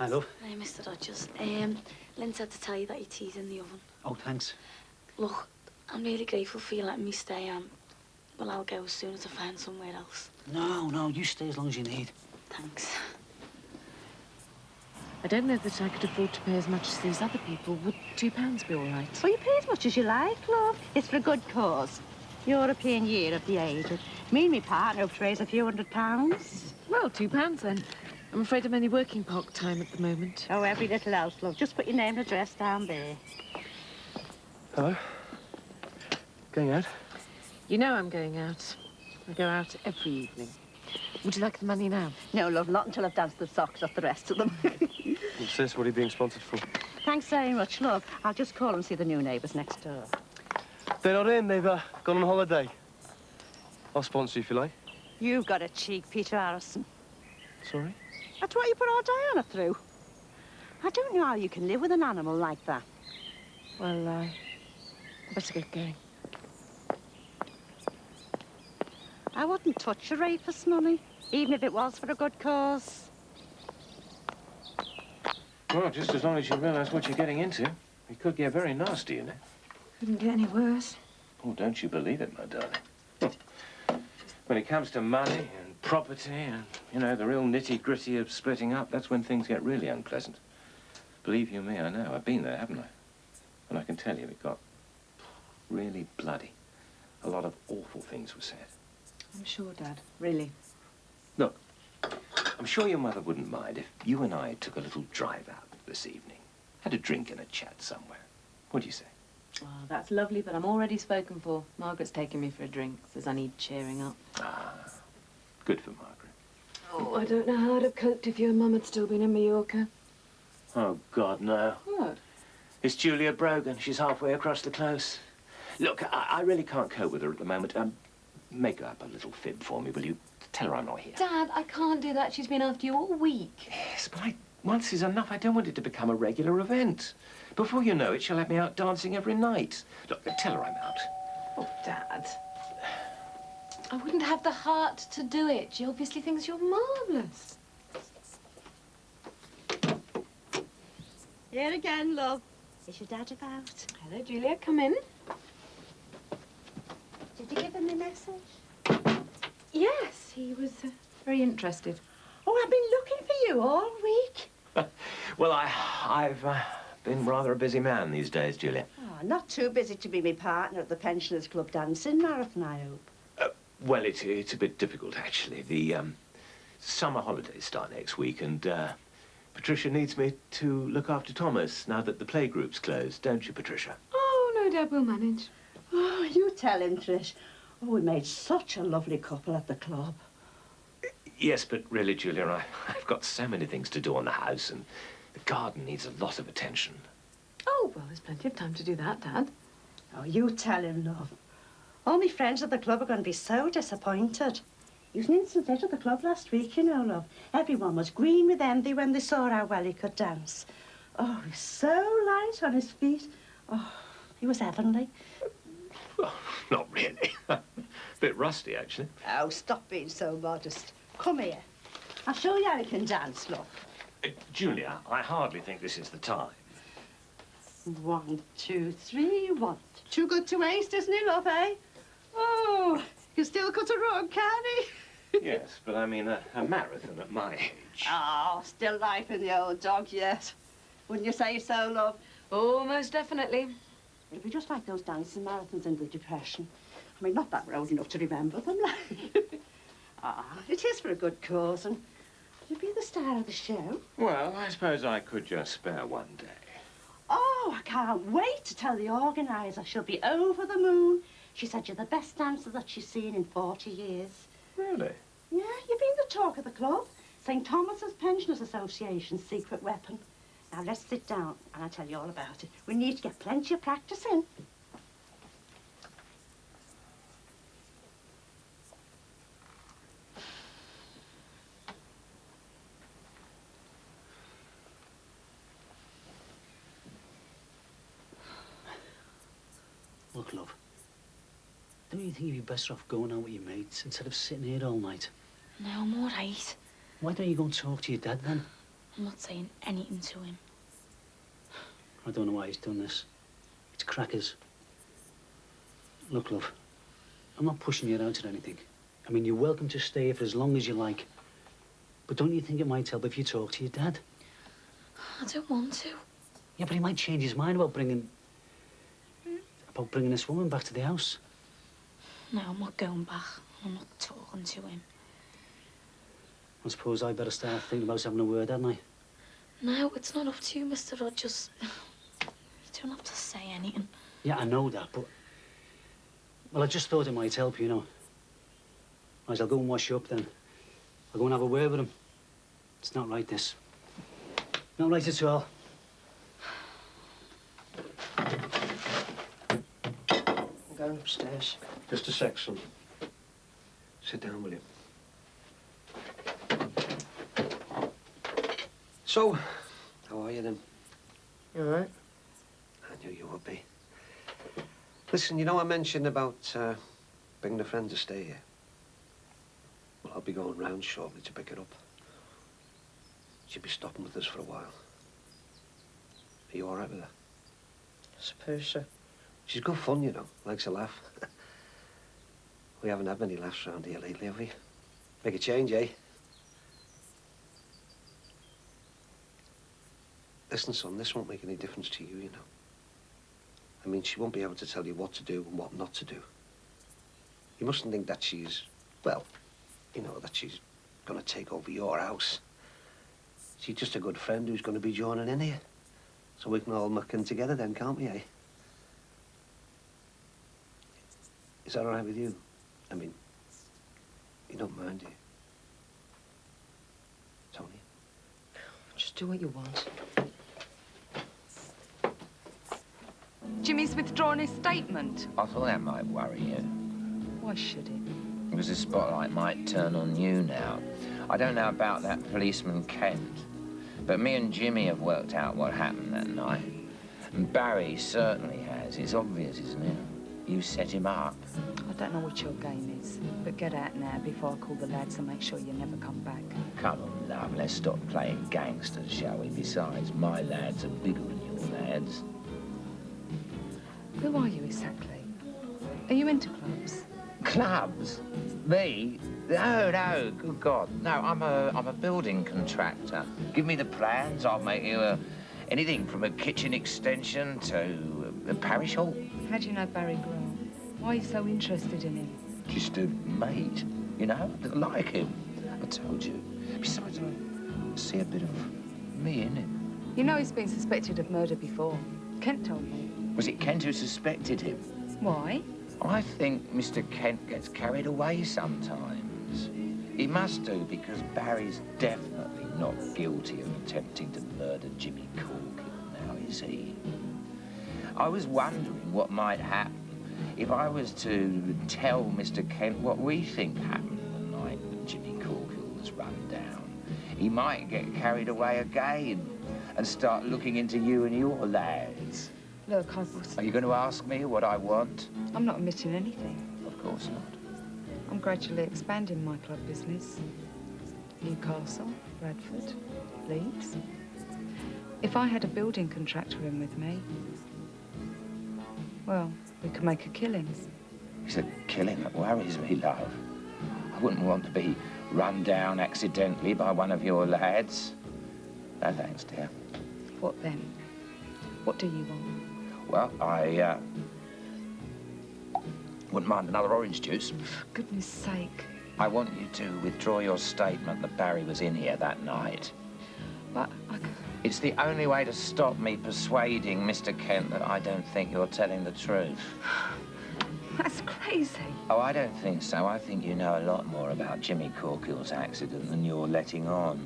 Hi, love. Hey, Mr. Rogers. Lynn said to tell you that your tea's in the oven. Oh, thanks. Look, I'm really grateful for you letting me stay. Well, I'll go as soon as I find somewhere else. No, you stay as long as you need. Thanks. I don't know that I could afford to pay as much as these other people. Would £2 be all right? Well, you pay as much as you like, love. It's for a good cause. European Year of the Aged. Me and my partner hope to raise a few £100. Well, £2 then. I'm afraid I'm only working part-time at the moment. Oh, every little else, love. Just put your name and address down there. Hello? Going out? You know I'm going out. I go out every evening. Would you like the money now? No, love, not until I've danced the socks off the rest of them. What's this? What are you being sponsored for? Thanks very much, love. I'll just call and see the new neighbours next door. They're not in. They've gone on holiday. I'll sponsor you if you like. You've got a cheek, Peter Harrison. Sorry? That's what you put our Diana through. I don't know how you can live with an animal like that. Well, I better get going. I wouldn't touch a rapist, Mummy, even if it was for a good cause. Well, just as long as you realise what you're getting into. It could get very nasty, you know. Couldn't get any worse. Oh, don't you believe it, my darling. When it comes to money and property and, you know, the real nitty-gritty of splitting up, that's when things get really unpleasant. Believe you me, I know. I've been there, haven't I? And I can tell you it got really bloody. A lot of awful things were said. I'm sure, Dad. Really. Look, I'm sure your mother wouldn't mind if you and I took a little drive out this evening. Had a drink and a chat somewhere. What do you say? Oh, that's lovely, but I'm already spoken for. Margaret's taking me for a drink. Says I need cheering up. Ah, good for Margaret. Oh, I don't know how I'd have coped if you and Mum had still been in Mallorca. Oh, God, no. What? It's Julia Brogan. She's halfway across the close. Look, I really can't cope with her at the moment. Make her up a little fib for me, will you? Tell her I'm not here. Dad, I can't do that. She's been after you all week. Yes, but once is enough. I don't want it to become a regular event. Before you know it, she'll have me out dancing every night. Look, tell her I'm out. Oh, Dad. I wouldn't have the heart to do it. She obviously thinks you're marvellous. Here again, love. Is your dad about? Hello, Julia. Come in. Did you give him a message? Yes, he was very interested. Oh, I've been looking for you all week. Well, I've been rather a busy man these days, Julia. Oh, not too busy to be my partner at the Pensioners Club dancing marathon, I hope. Well, it's a bit difficult, actually. The summer holidays start next week, and Patricia needs me to look after Thomas now that the playgroup's closed, don't you, Patricia? Oh, no, Dad, we'll manage. Oh, you tell him, Trish. Oh, we made such a lovely couple at the club. Yes, but really, Julia, I've got so many things to do on the house, and the garden needs a lot of attention. Oh, well, there's plenty of time to do that, Dad. Oh, you tell him, love. All my friends at the club are going to be so disappointed. He was an instant hit at the club last week, you know, love. Everyone was green with envy when they saw how well he could dance. Oh, he was so light on his feet. Oh, he was heavenly. Well, not really. A bit rusty, actually. Oh, stop being so modest. Come here. I'll show you how you can dance, love. Julia, I hardly think this is the time. 1, 2, 3, 1. Too good to waste, isn't he, love, eh? Oh, you can still cut a rug, can he? Yes, but I mean a marathon at my age. Oh, still life in the old dog yet. Wouldn't you say so, love? Oh, most definitely. It'd be just like those dancing marathons in the Depression. I mean, not that we're old enough to remember them, like. It is for a good cause, and you'd be the star of the show. Well, I suppose I could just spare one day. Oh, I can't wait to tell the organiser. She'll be over the moon. She said you're the best dancer that she's seen in 40 years. Really? Yeah, you've been the talk of the club. St. Thomas's Pensioners Association's secret weapon. Now, let's sit down and I'll tell you all about it. We need to get plenty of practice in. Look, love. Don't you think you'd be better off going out with your mates instead of sitting here all night? No, I'm all right. Why don't you go and talk to your dad, then? I'm not saying anything to him. I don't know why he's done this. It's crackers. Look, love, I'm not pushing you out or anything. I mean, you're welcome to stay here for as long as you like. But don't you think it might help if you talk to your dad? I don't want to. Yeah, but he might change his mind about bringing this woman back to the house. No, I'm not going back. I'm not talking to him. I suppose I'd better start thinking about having a word, hadn't I? No, it's not up to you, Mr. Rogers. You don't have to say anything. Yeah, I know that, but... Well, I just thought it might help, you know. Might as well go and wash you up, then. I'll go and have a word with him. It's not right, this. Not right at all. I'm going upstairs. Just a sec, son. Sit down, will you? So, how are you then? You all right? I knew you would be. Listen, you know I mentioned about bringing a friend to stay here? Well, I'll be going round shortly to pick it up. She'll be stopping with us for a while. Are you all right with that? I suppose so. She's good fun, you know. Likes a laugh. We haven't had many laughs around here lately, have we? Make a change, eh? Listen, son, this won't make any difference to you, you know. I mean, she won't be able to tell you what to do and what not to do. You mustn't think that she's, well, you know, that she's going to take over your house. She's just a good friend who's going to be joining in here. So we can all muck in together then, can't we, eh? Is that all right with you? I mean, you don't mind, do you? Tony? Just do what you want. Jimmy's withdrawn his statement. I thought that might worry you. Why should it? Because the spotlight might turn on you now. I don't know about that policeman Kent, but me and Jimmy have worked out what happened that night. And Barry certainly has. It's obvious, isn't it? You set him up. I don't know what your game is, but get out now before I call the lads and make sure you never come back. Come on, love, let's stop playing gangsters, shall we? Besides, my lads are bigger than your lads. Who are you exactly? Are you into clubs? Clubs? Me? No, good God. No, I'm a building contractor. Give me the plans, I'll make you anything from a kitchen extension to a parish hall. How do you know Barry Grant? Why are you so interested in him? Just a mate, you know? I like him. I told you. Besides, I see a bit of me in him. You know he's been suspected of murder before. Kent told me. Was it Kent who suspected him? Why? I think Mr. Kent gets carried away sometimes. He must do, because Barry's definitely not guilty of attempting to murder Jimmy Corkill now, is he? I was wondering what might happen if I was to tell Mr. Kent what we think happened the night that Jimmy Corkill was run down. He might get carried away again and start looking into you and your lads. Look, I was... Are you going to ask me what I want? I'm not omitting anything. Of course not. I'm gradually expanding my club business. Newcastle, Bradford, Leeds. If I had a building contractor in with me, well, we could make a killing. It's a killing that worries me, love. I wouldn't want to be run down accidentally by one of your lads. No thanks, dear. What then? What do you want? Well, I wouldn't mind another orange juice. For goodness sake. I want you to withdraw your statement that Barry was in here that night. But I... It's the only way to stop me persuading Mr. Kent that I don't think you're telling the truth. That's crazy. Oh, I don't think so. I think you know a lot more about Jimmy Corkill's accident than you're letting on.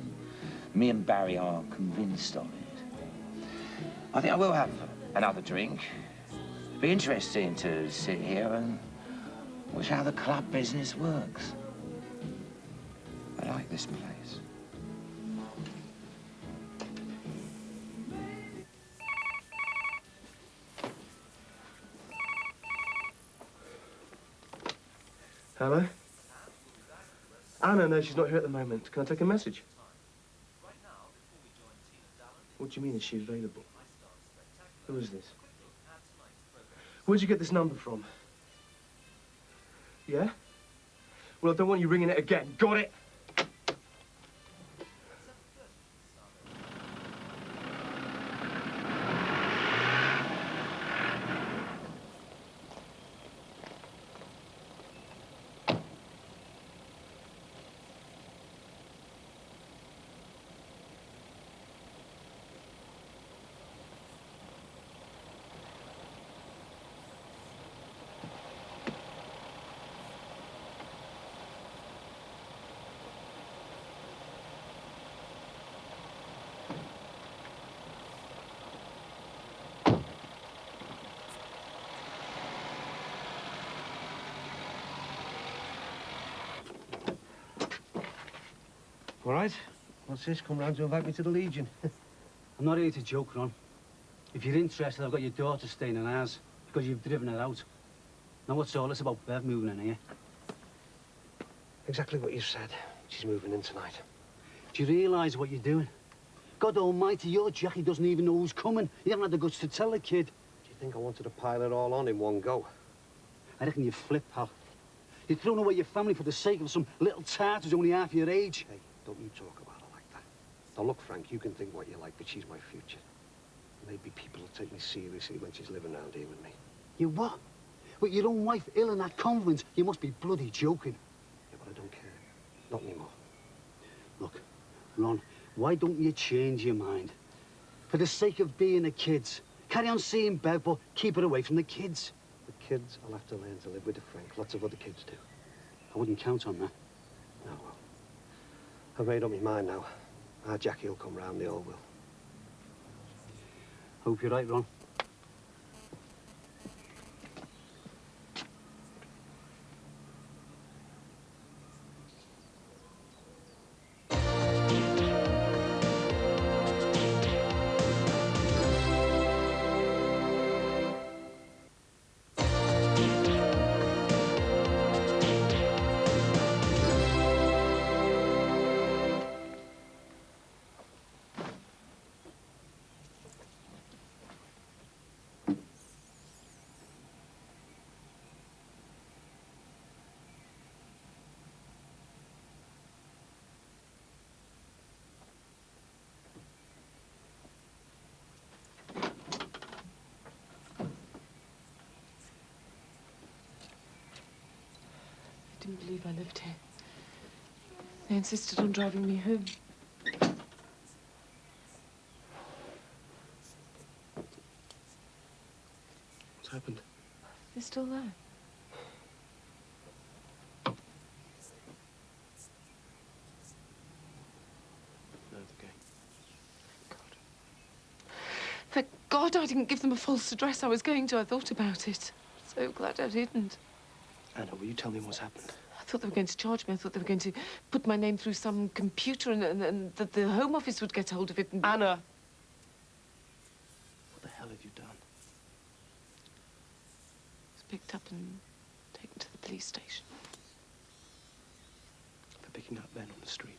Me and Barry are convinced of it. I think I will have another drink. It'd be interesting to sit here and watch how the club business works. I like this place. Hello? Anna, no, she's not here at the moment. Can I take a message? What do you mean, is she available? Who is this? Where'd you get this number from? Yeah? Well, I don't want you ringing it again. Got it? All right. What's this? Come round to invite me to the Legion. I'm not here to joke, Ron. If you're interested, I've got your daughter staying in ours because you've driven her out. Now, what's all this about Bev moving in here? Exactly what you said. She's moving in tonight. Do you realise what you're doing? God almighty, your Jackie doesn't even know who's coming. You haven't had the guts to tell the kid. Do you think I wanted to pile it all on in one go? I reckon you flipped, pal. You're throwing away your family for the sake of some little tart who's only half your age. Hey, don't you talk about her like that. Now, look, Frank, you can think what you like, but she's my future. Maybe people will take me seriously when she's living around here with me. You what? With your own wife ill in that convent? You must be bloody joking. Yeah, but I don't care. Not anymore. Look, Ron, why don't you change your mind? For the sake of being the kids. Carry on seeing Bev, but keep her away from the kids. The kids will have to learn to live with her, Frank. Lots of other kids do. I wouldn't count on that. No, well, I've made up my mind now. Our Jackie will come round, they all will. Hope you're right, Ron. I didn't believe I lived here. They insisted on driving me home. What's happened? They're still there. No, okay. Thank God I didn't give them a false address I was going to. I thought about it. So glad I didn't. Anna, will you tell me what's happened? I thought they were going to charge me. I thought they were going to put my name through some computer and that the Home Office would get hold of it and... Anna! What the hell have you done? I was picked up and taken to the police station. For picking up Ben on the street.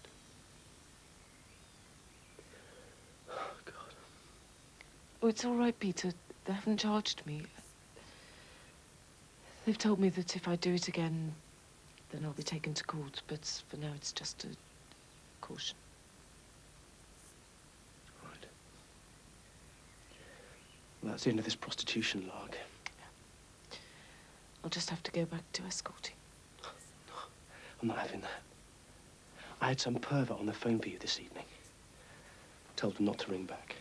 Oh, God. Oh, it's all right, Peter. They haven't charged me. They've told me that if I do it again, then I'll be taken to court. But for now, it's just a caution. Right. Well, that's the end of this prostitution lark. Yeah. I'll just have to go back to escorting. I'm not having that. I had some pervert on the phone for you this evening. Told him not to ring back.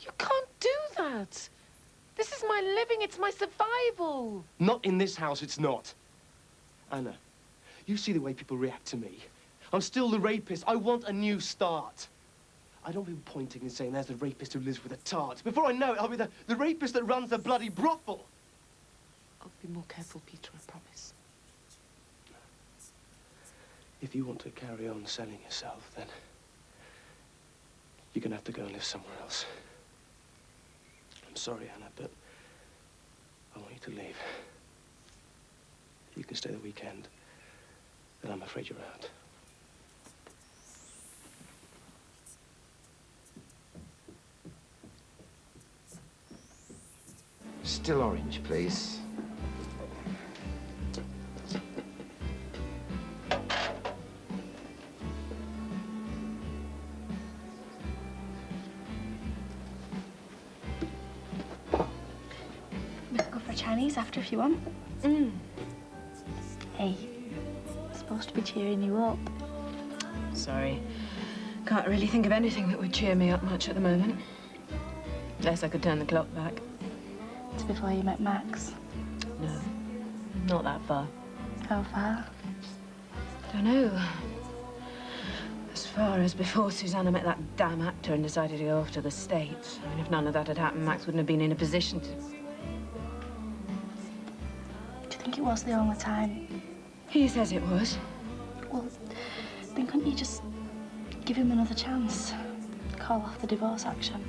You can't do that. This is my living. It's my survival. Not in this house, it's not. Anna, you see the way people react to me. I'm still the rapist. I want a new start. I don't be pointing and saying there's the rapist who lives with a tart. Before I know it, I'll be the rapist that runs the bloody brothel. I'll be more careful, Peter, I promise. If you want to carry on selling yourself, then you're gonna have to go and live somewhere else. I'm sorry, Anna, but I want you to leave. You can stay the weekend, but I'm afraid you're out. Still orange, please. We could go for Chinese after if you want. Hey, I'm supposed to be cheering you up. Sorry. Can't really think of anything that would cheer me up much at the moment. Unless I could turn the clock back. It's before you met Max. No, not that far. How far? Don't know. As far as before Susanna met that damn actor and decided to go off to the States. I mean, if none of that had happened, Max wouldn't have been in a position to... Do you think it was the only time? He says it was. Well, then couldn't you just give him another chance? Call off the divorce action?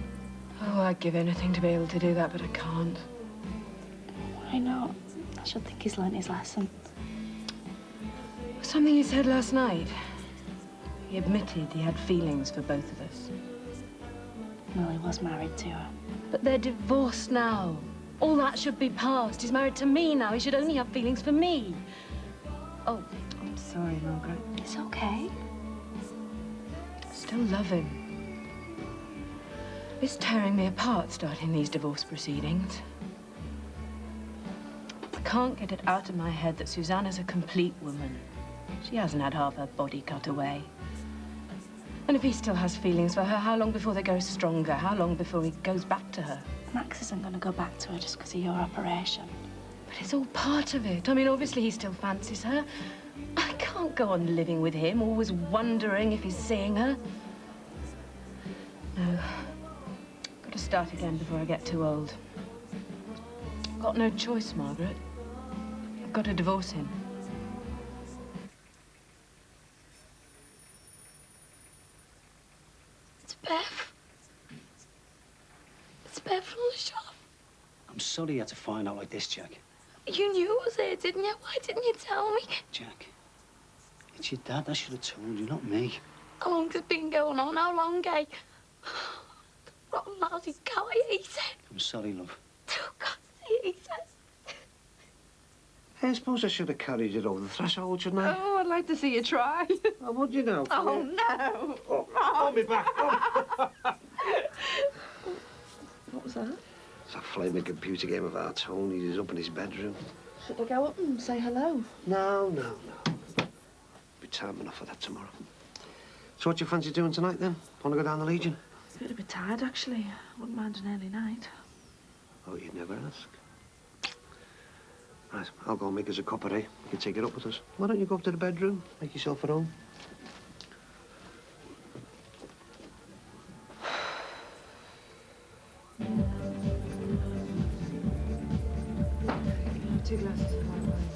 Oh, I'd give anything to be able to do that, but I can't. Why not? I should think he's learnt his lesson. Something he said last night. He admitted he had feelings for both of us. Well, he was married to her. But they're divorced now. All that should be past. He's married to me now. He should only have feelings for me. Oh, I'm sorry, Margaret. It's okay. I still love him. It's tearing me apart, starting these divorce proceedings. I can't get it out of my head that Susanna's a complete woman. She hasn't had half her body cut away. And if he still has feelings for her, how long before they grow stronger? How long before he goes back to her? Max isn't going to go back to her just because of your operation. But it's all part of it. I mean, obviously he still fancies her. I can't go on living with him, always wondering if he's seeing her. No. Got to start again before I get too old. Got no choice, Margaret. I've got to divorce him. It's Beth. It's Beth from the shop. I'm sorry you had to find out like this, Jack. You knew it was her, didn't you? Why didn't you tell me? Jack, it's your dad. I should have told you, not me. How long's it been going on? How long, eh? Rotten lousy cow, I hate it. I'm sorry, love. Oh, God, I hate it. Hey, I suppose I should have carried it over the threshold, shouldn't I? Oh, I'd like to see you try. Oh, would you now? Oh, no. Oh, hold me back. What was that? It's a flaming computer game of our Tony. He's up in his bedroom. Should I go up and say hello? No. Be time enough for that tomorrow. So what do you fancy doing tonight, then? Want to go down the Legion? I'm a bit tired, actually. I wouldn't mind an early night. Oh, you'd never ask. Right, I'll go and make us a cup of tea. You can take it up with us. Why don't you go up to the bedroom, make yourself at home? Two glasses of white wine.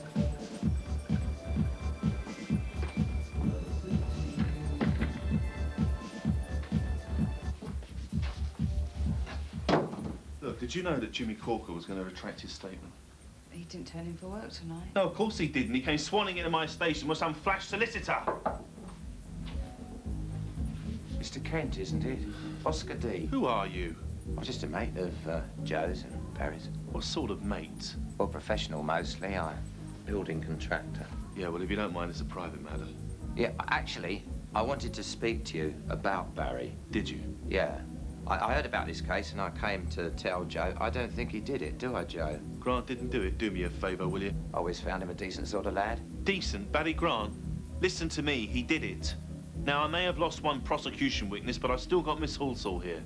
Look, did you know that Jimmy Corker was going to retract his statement? He didn't turn in for work tonight. No, of course he didn't. He came swanning into my station with some flash solicitor. Mr. Kent, isn't it? Oscar D. Who are you? I'm just a mate of Joe's and Barry's. What sort of mate? Well, professional mostly. I'm a building contractor. Yeah, well, if you don't mind, it's a private matter. Yeah, actually, I wanted to speak to you about Barry. Did you? Yeah. I heard about this case and I came to tell Joe. I don't think he did it, do I, Joe? Grant didn't do it. Do me a favour, will you? I always found him a decent sort of lad. Decent? Barry Grant? Listen to me, he did it. Now, I may have lost one prosecution witness, but I've still got Miss Halsall here.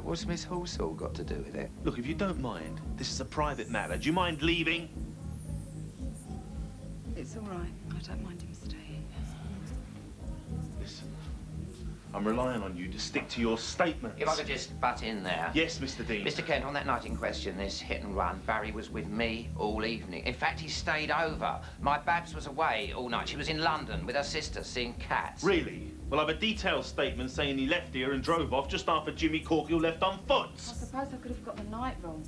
What's Miss Halsall got to do with it? Look, if you don't mind, this is a private matter. Do you mind leaving? It's all right. I don't mind him staying. Listen, I'm relying on you to stick to your statements. If I could just butt in there. Yes, Mr. Dean. Mr. Kent, on that night in question, this hit and run, Barry was with me all evening. In fact, he stayed over. My Babs was away all night. She was in London with her sister seeing cats. Really? Well, I've a detailed statement saying he left here and drove off just after Jimmy Corkill left on foot. I suppose I could have got the night wrong.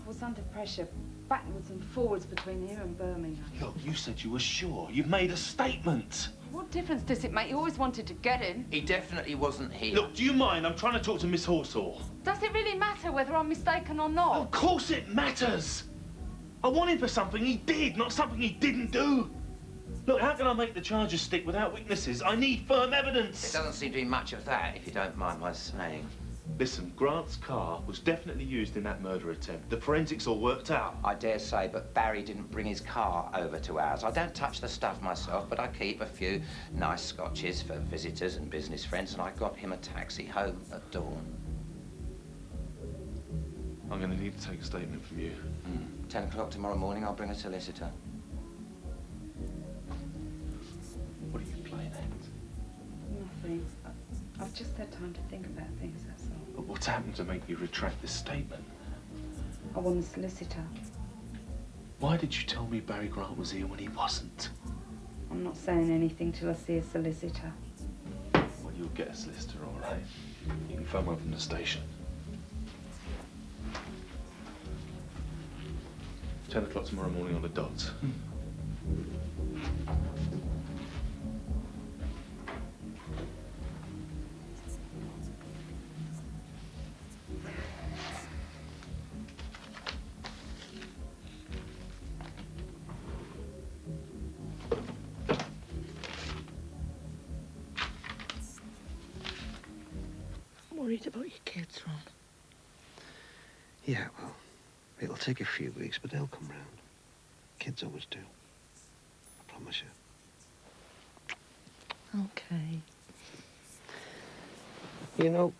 I was under pressure, backwards and forwards between here and Birmingham. Look, you said you were sure. You've made a statement. What difference does it make? You always wanted to get him. He definitely wasn't here. Look, do you mind? I'm trying to talk to Miss Horshaw. Does it really matter whether I'm mistaken or not? Of course it matters. I want him for something he did, not something he didn't do. Look, how can I make the charges stick without witnesses? I need firm evidence. There doesn't seem to be much of that, if you don't mind my saying. Listen, Grant's car was definitely used in that murder attempt. The forensics all worked out. I dare say, but Barry didn't bring his car over to ours. I don't touch the stuff myself, but I keep a few nice scotches for visitors and business friends, and I got him a taxi home at dawn. I'm going to need to take a statement from you. 10 o'clock tomorrow morning, I'll bring a solicitor. What are you playing at? Nothing. I've just had time to think about things, that's all. But what's happened to make you retract this statement? I want a solicitor. Why did you tell me Barry Grant was here when he wasn't? I'm not saying anything till I see a solicitor. Well, you'll get a solicitor, all right. You can phone one from the station. 10 o'clock tomorrow morning on the dot. I'm worried about your kids, Ron. Yeah, well, it'll take a few weeks, but they'll come round. Kids always do. I promise you. Okay. You know,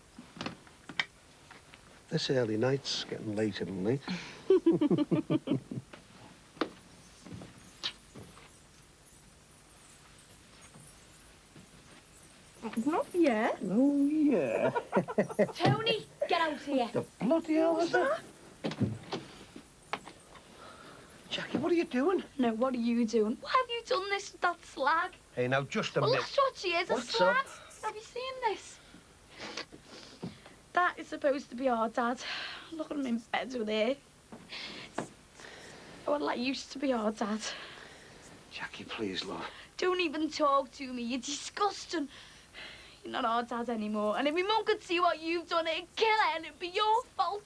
this early night's getting later than late. Not yet. Oh, yeah. Tony, get out here. The bloody hell was that? Jackie, what are you doing? No, what are you doing? Why have you done this with that slag? Hey, now, just a Well, minute. that's what she is, a What's slag. up? Have you seen this? That is supposed to be our dad. Look at him in bed with her. Oh, well, that used to be our dad. Jackie, please, love. Don't even talk to me. You're disgusting. You're not our dad anymore. And if my mum could see what you've done, it'd kill her and it'd be your fault.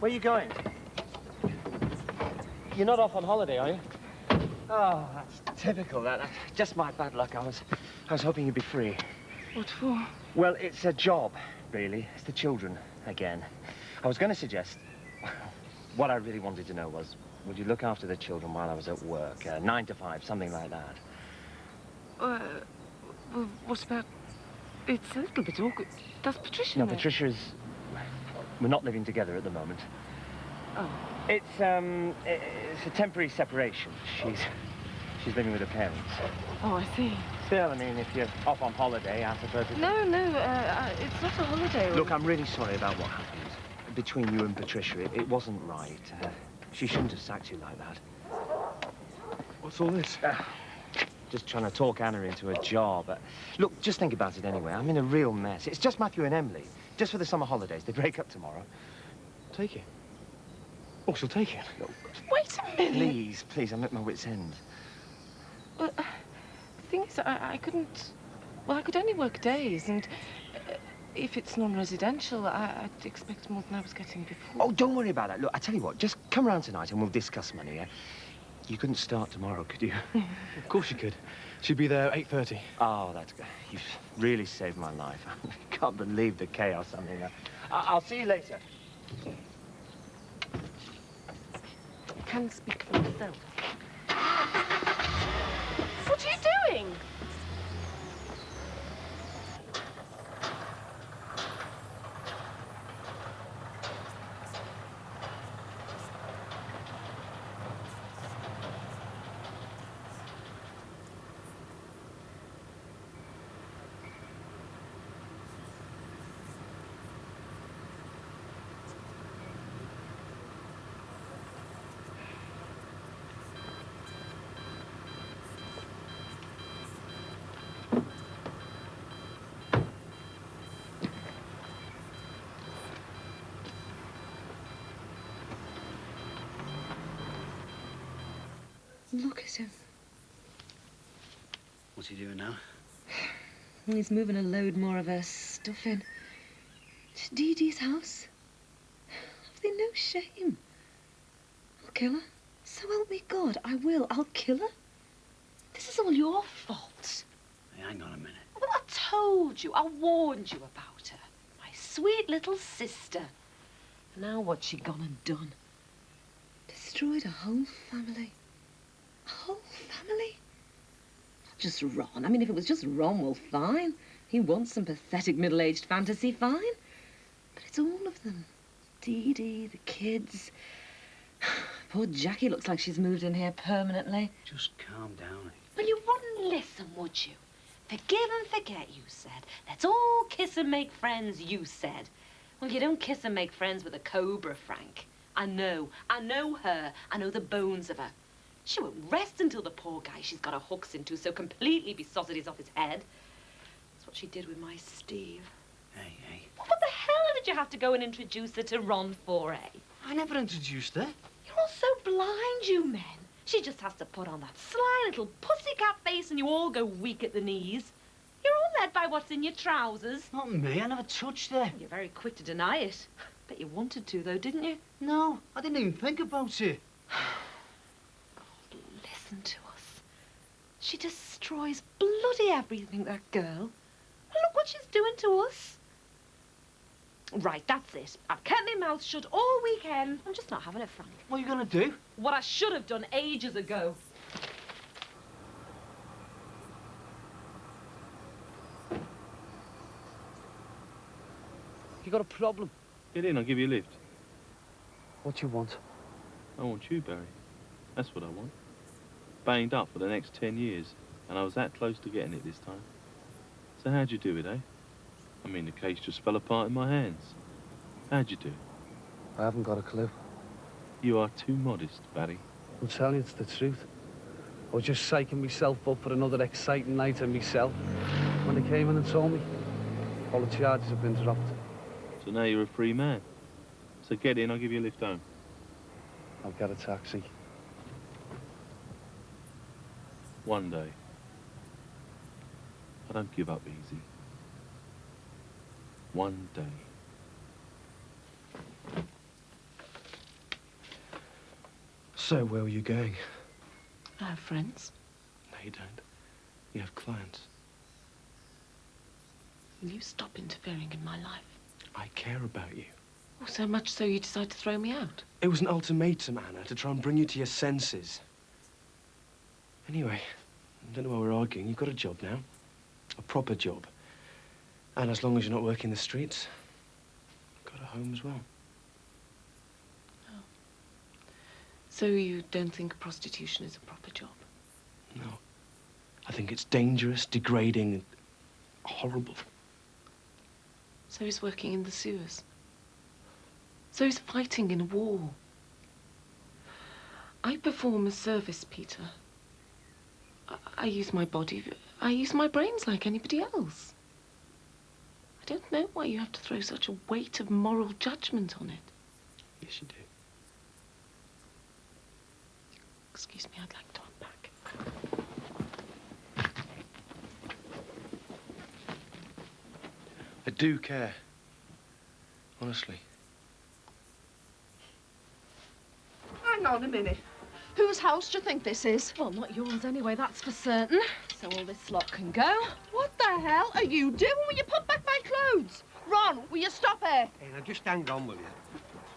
Where are you going? You're not off on holiday, are you? Oh, that's typical. That's just my bad luck. I was hoping you'd be free. What for? Well, it's a job, really. It's the children again. I was going to suggest... What I really wanted to know was, would you look after the children while I was at work? 9 to 5, something like that. Well, what about... It's a little bit awkward. That's Patricia. No, there. Patricia's... We're not living together at the moment. Oh. It's a temporary separation. She's living with her parents. Oh, I see. Still, I mean, if you're off on holiday, I suppose it's... No, it's not a holiday. Look, I'm really sorry about what happened. Between you and Patricia, it wasn't right. She shouldn't have sacked you like that. What's all this? Just trying to talk Anna into a job. Look, just think about it anyway. I'm in a real mess. It's just Matthew and Emily. Just for the summer holidays. They break up tomorrow. Take it. Oh, she'll take it. Look, Wait a minute. Please, I'm at my wit's end. Well, the thing is, I couldn't... Well, I could only work days, and if it's non-residential, I'd expect more than I was getting before. Oh, don't worry about that. Look, I tell you what, just come round tonight and we'll discuss money, yeah? You couldn't start tomorrow, could you? Of course you could. She'd be there 8:30. Oh, that's good. You've really saved my life. I can't believe the chaos I'm in. I'll see you later. I can speak for myself. What are you doing? Look at him. What's he doing now? He's moving a load more of her stuff in. To Dee Dee's house. Have they no shame? I'll kill her. So help me God, I will. I'll kill her. This is all your fault. Hey, hang on a minute. Well, I told you. I warned you about her. My sweet little sister. And now what's she gone and done? Destroyed a whole family. A whole family? Not just Ron. I mean, if it was just Ron, well, fine. He wants some pathetic middle-aged fantasy, fine. But it's all of them. Dee Dee, the kids. Poor Jackie looks like she's moved in here permanently. Just calm down. Well, you wouldn't listen, would you? Forgive and forget, you said. Let's all kiss and make friends, you said. Well, you don't kiss and make friends with a cobra, Frank. I know her. I know the bones of her. She won't rest until the poor guy she's got her hooks into so completely besotted he's off his head. That's what she did with my Steve. Hey. What the hell did you have to go and introduce her to Ron for, eh? I never introduced her. You're all so blind, you men. She just has to put on that sly little pussycat face and you all go weak at the knees. You're all led by what's in your trousers. Not me, I never touched her. You're very quick to deny it. Bet you wanted to, though, didn't you? No, I didn't even think about it. God, listen to us. She destroys bloody everything, that girl. Well, look what she's doing to us. Right, that's it. I've kept my mouth shut all weekend. I'm just not having it, Frank. What are you going to do? What I should have done ages ago. You got a problem? Get in, I'll give you a lift. What do you want? I want you, Barry. That's what I want. Banged up for the next 10 years, and I was that close to getting it this time. So how'd you do it, eh? I mean, the case just fell apart in my hands. How'd you do? I haven't got a clue. You are too modest, Barry. I'm telling you, it's the truth. I was just psyching myself up for another exciting night in my cell when they came in and told me all the charges have been dropped. So now you're a free man. So get in, I'll give you a lift home. I'll get a taxi. One day. I don't give up easy. One day. So, where were you going? I have friends. No, you don't. You have clients. Will you stop interfering in my life? I care about you. Oh, so much so you decide to throw me out? It was an ultimatum, Anna, to try and bring you to your senses. Anyway, I don't know why we're arguing. You've got a job now. A proper job. And as long as you're not working the streets, you've got a home as well. Oh. So you don't think prostitution is a proper job? No. I think it's dangerous, degrading, and horrible. So he's working in the sewers. So he's fighting in a war. I perform a service, Peter. I use my body, I use my brains like anybody else. I don't know why you have to throw such a weight of moral judgment on it. Yes, you do. Excuse me, I'd like to unpack. I do care. Honestly. Hang on a minute. Whose house do you think this is? Well, not yours anyway, that's for certain. So all this lot can go. What the hell are you doing? Will you put back my clothes? Ron, will you stop here? Hey, now just hang on, will you?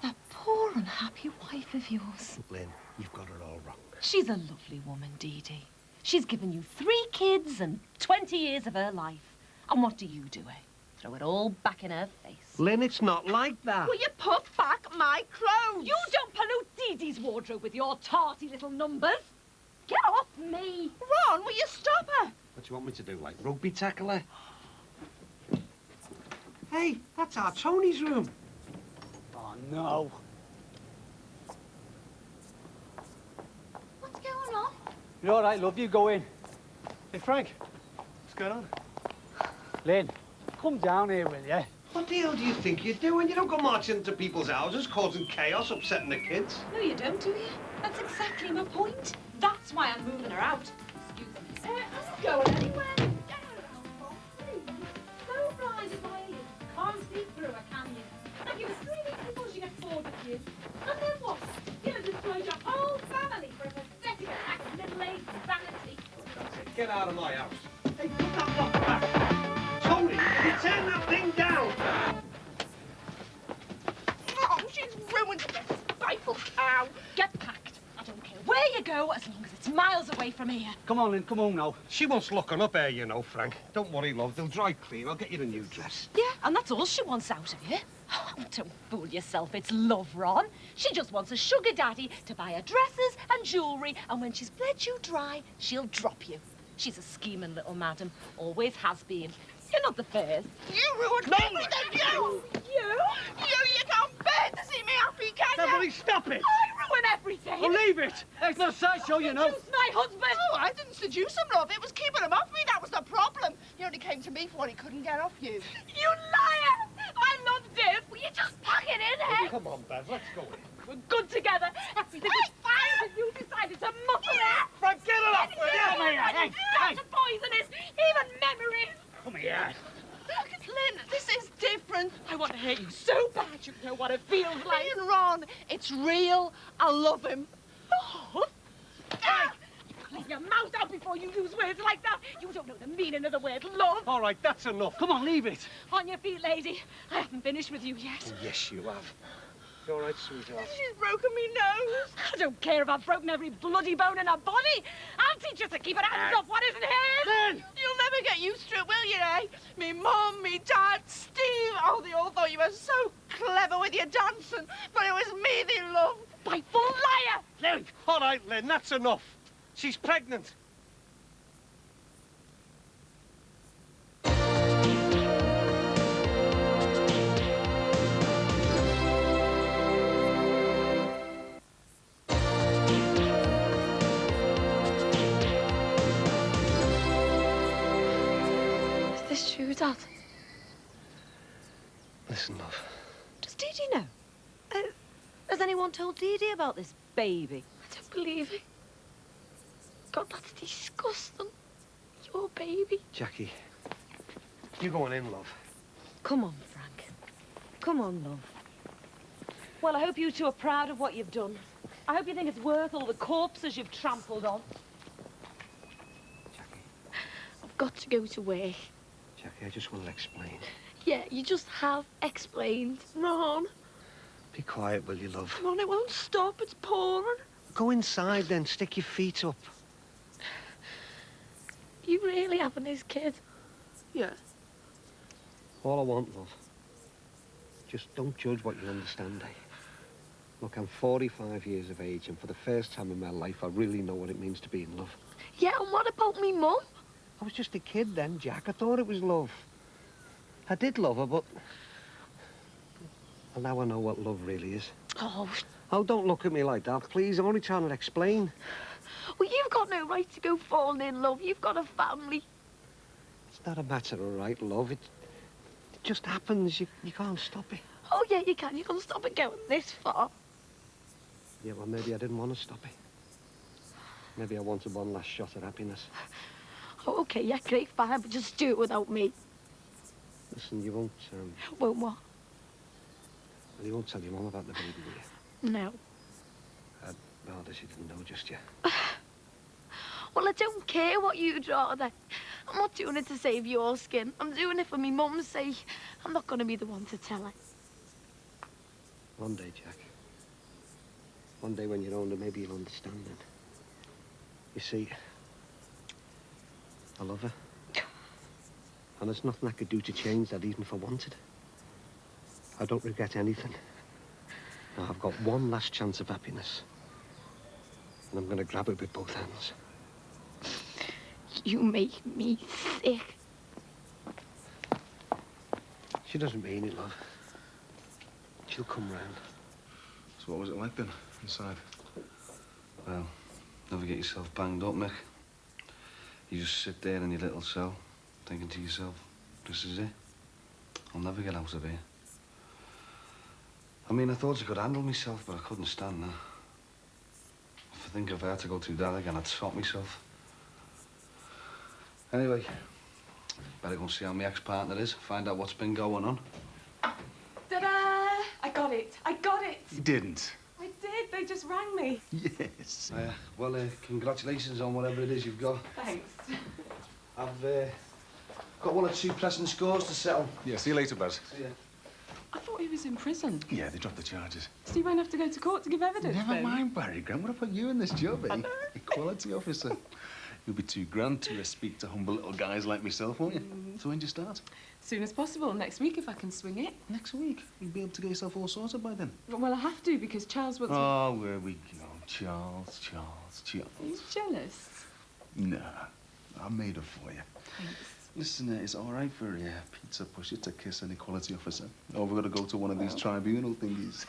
That poor unhappy wife of yours. Lynn, you've got it all wrong. She's a lovely woman, Dee Dee. She's given you 3 kids and 20 years of her life. And what do, eh? Throw it all back in her face. Lynn, it's not like that. Will you put back my clothes? You don't pollute Dee Dee's wardrobe with your tarty little numbers. Get off me. Ron, will you stop her? What do you want me to do, like rugby tackle her? Hey, that's our Tony's room. Oh, no. What's going on? You're all right, love. You go in. Hey, Frank. What's going on? Lynn, come down here, will you? What the hell do you think you're doing? You don't go marching into people's houses, causing chaos, upsetting the kids. No, you don't, do you? That's exactly my point. That's why I'm moving her out. Excuse me. I'm not going anywhere. Don't rise in my ears. Can't see through her, can you? Now, give us 3 weeks before she gets bored with you. And then what? You'll have destroyed your whole family for a pathetic attack of middle-aged vanity. Get out of my house. Hey, put that lock back. Tony, you turn that thing down. Oh, she's ruined this spiteful cow. Get packed. I don't care where you go, as long as it's miles away from here. Come on, Lynn. Come home now. She wants looking up here, you know, Frank. Don't worry, love. They'll dry clean. I'll get you a new dress. Yeah, and that's all she wants out of you. Oh, don't fool yourself. It's love, Ron. She just wants a sugar daddy to buy her dresses and jewellery, and when she's bled you dry, she'll drop you. She's a scheming little madam. Always has been. You're not the first. You ruined everything, you! You can't bear to see me happy, can you? Somebody stop it! I ruin everything! Oh, leave it! It's no sideshow, you know. Seduce my husband! Oh, I didn't seduce him, love. It was keeping him off me. That was the problem. He only came to me for what he couldn't get off you. You liar! I loved him! Will you just pack it in, eh? Come on, Bev. Let's go in. We're good together. Everything was fine until you decided to muffle it. Frank, get it off with you! Come here, hey, hey. Poisonous, even memories. Come here. Look, Lynn, this is different. I want to hurt you so bad you know what it feels like. Me and Ron, it's real. I love him. Love? Ah! Leave your mouth out before you use words like that. You don't know the meaning of the word love. All right, that's enough. Come on, leave it. On your feet, lady. I haven't finished with you yet. Oh, yes, you have. You all right, sweetheart? She's broken me nose. I don't care if I've broken every bloody bone in her body. I'll teach her to keep her hands off what isn't hers. Lynn! You'll never get used to it, will you, eh? Me mum, me dad, Steve. Oh, they all thought you were so clever with your dancing. But it was me they loved. Spiteful liar! Lynn! All right, Lynn, that's enough. She's pregnant. Is this true, Dad? Listen, love. Does Dee Dee know? Has anyone told Dee Dee about this baby? I don't believe it. God, that's disgusting. Your baby. Jackie, you going in, love? Come on, Frank. Come on, love. Well, I hope you two are proud of what you've done. I hope you think it's worth all the corpses you've trampled on. Jackie, I've got to go to work. Jackie, I just want to explain. Yeah, you just have explained. Ron. Be quiet, will you, love? Ron, it won't stop. It's pouring. Go inside, then. Stick your feet up. You really having his kid? Yeah. All I want, love. Just don't judge what you understand, eh? Look, I'm 45 years of age, and for the first time in my life, I really know what it means to be in love. Yeah, and what about me mum? I was just a kid then, Jack. I thought it was love. I did love her, but... Well, now I know what love really is. Oh. Oh, don't look at me like that, please. I'm only trying to explain. Well, you've got no right to go falling in love. You've got a family. It's not a matter of right love. It just happens. You can't stop it. Oh, yeah, you can. You can stop it going this far. Yeah, well, maybe I didn't want to stop it. Maybe I wanted one last shot at happiness. Oh, OK, yeah, great, fine, but just do it without me. Listen, you won't, Won't what? Well, you won't tell your mum about the baby, will you? No. I'd rather she didn't know just yet. Well, I don't care what you'd rather. I'm not doing it to save your skin. I'm doing it for me mum's sake. I'm not going to be the one to tell her. One day, Jack. One day when you're older, maybe you'll understand then. You see, I love her. And there's nothing I could do to change that, even if I wanted. I don't regret anything. Now, I've got one last chance of happiness. And I'm going to grab it with both hands. You make me sick. She doesn't mean it, love. She'll come round. So what was it like then, inside? Well, never get yourself banged up, Mick. You just sit there in your little cell, thinking to yourself, this is it. I'll never get out of here. I mean, I thought I could handle myself, but I couldn't stand that. I think if I had to go through that again, I'd stop myself. Anyway, better go and see how my ex-partner is, find out what's been going on. Ta-da! I got it. I got it. You didn't. I did. They just rang me. Yes. Well, congratulations on whatever it is you've got. Thanks. I've got one or two pressing scores to settle. Yeah, see you later, Baz. See ya. I thought he was in prison. Yeah, they dropped the charges. So he won't have to go to court to give evidence Never then? mind, Barry Grant. What about you in this job, eh? Equality officer. You'll be too grand to speak to humble little guys like myself, won't you? So when do you start? As soon as possible. Next week, if I can swing it. Next week? You'll be able to get yourself all sorted by then. Well, I have to, because Charles wants Oh, where we go. Charles. Are you jealous? Nah, I made her for you. Thanks. Listen, it's all right for Peter Pusher to kiss an equality officer. Oh, we've got to go to one of these tribunal thingies.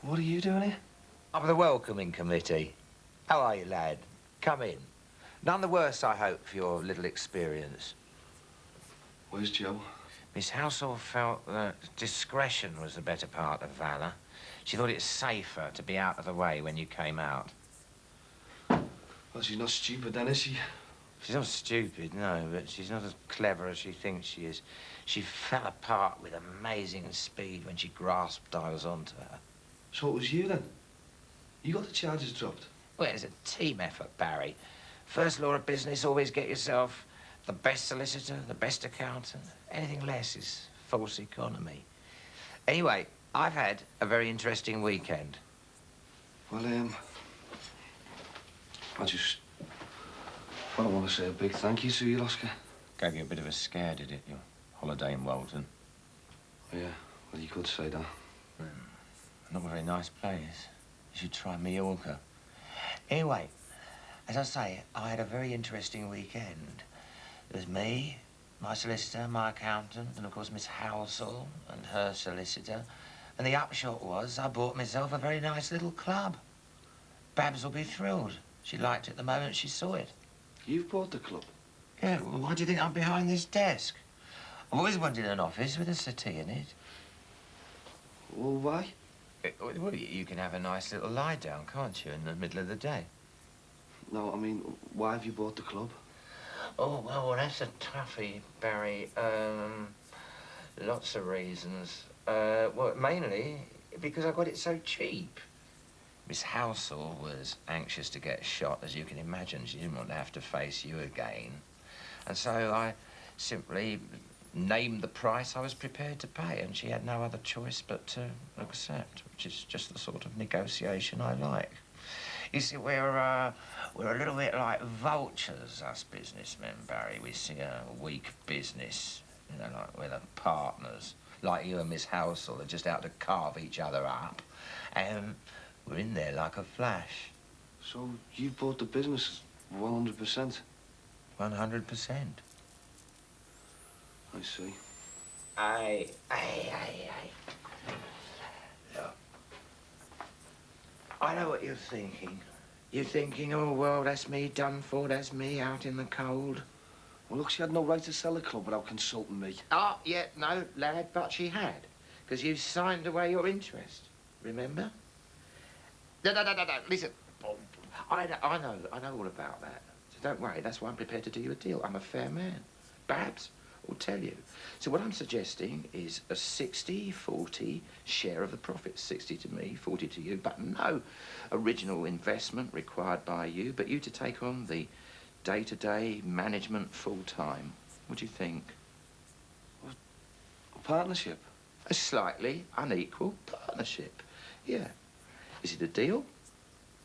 What are you doing here? I'm the welcoming committee. How are you, lad? Come in. None the worse, I hope, for your little experience. Where's Joe? Miss Housel felt that discretion was the better part of valour. She thought it safer to be out of the way when you came out. Well, she's not stupid then, is she? She's not stupid, no, but she's not as clever as she thinks she is. She fell apart with amazing speed when she grasped I was onto her. So it was you then? You got the charges dropped? Well, it's a team effort, Barry. First law of business, always get yourself the best solicitor, the best accountant. Anything less is false economy. Anyway, I've had a very interesting weekend. Well, I want to say a big thank you to you, Oscar. Gave you a bit of a scare, did it, your holiday in Walton? Oh, yeah, well, you could say that. Not a very nice place. You should try Mallorca. Anyway, as I say, I had a very interesting weekend. It was me, my solicitor, my accountant, and of course Miss Housel and her solicitor. And the upshot was I bought myself a very nice little club. Babs will be thrilled. She liked it the moment she saw it. You've bought the club? Yeah, well, why do you think I'm behind this desk? I've always wanted an office with a settee in it. Well, why? Well, you can have a nice little lie down, can't you, in the middle of the day? No, I mean, why have you bought the club? Oh, well, that's a toughie, Barry. Lots of reasons. Well, mainly because I got it so cheap. Miss Housel was anxious to get shot, as you can imagine. She didn't want to have to face you again. And so I simply named the price I was prepared to pay, and she had no other choice but to accept, which is just the sort of negotiation I like. You see, we're a little bit like vultures, us businessmen, Barry. We see a weak business, you know, like we're the partners, like you and Miss Housel are just out to carve each other up, and we're in there like a flash. So you bought the business 100%? 100%. I see. Aye. Look, I know what you're thinking. You're thinking, oh, well, that's me done for, that's me out in the cold. Well, look, she had no right to sell the club without consulting me. Oh, yeah, no, lad, but she had. Because you signed away your interest, remember? No, listen. I know all about that. So don't worry, that's why I'm prepared to do you a deal. I'm a fair man. Babs will tell you. So what I'm suggesting is a 60-40 share of the profits. 60 to me, 40 to you, but no original investment required by you, but you to take on the day-to-day management full-time. What do you think? A partnership? A slightly unequal partnership, yeah. Is it a deal?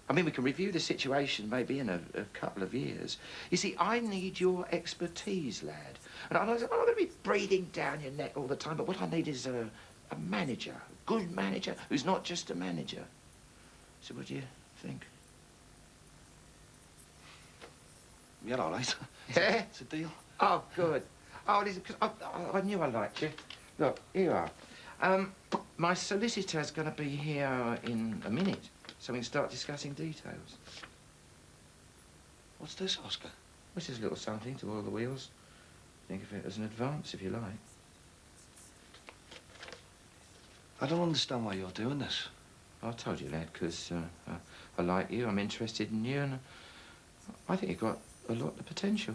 I mean, we can review the situation maybe in a couple of years. You see, I need your expertise, lad. And I'm not going to be breathing down your neck all the time, but what I need is a manager, a good manager, who's not just a manager. So what do you think? Yeah, all right. Yeah? It's a deal. Oh, good. Oh, listen, 'cause I knew I liked you. Look, here you are. My solicitor's going to be here in a minute, so we can start discussing details. What's this, Oscar? This is a little something to oil the wheels. Think of it as an advance, if you like. I don't understand why you're doing this. I told you, lad, because I like you, I'm interested in you, and I think you've got a lot of potential.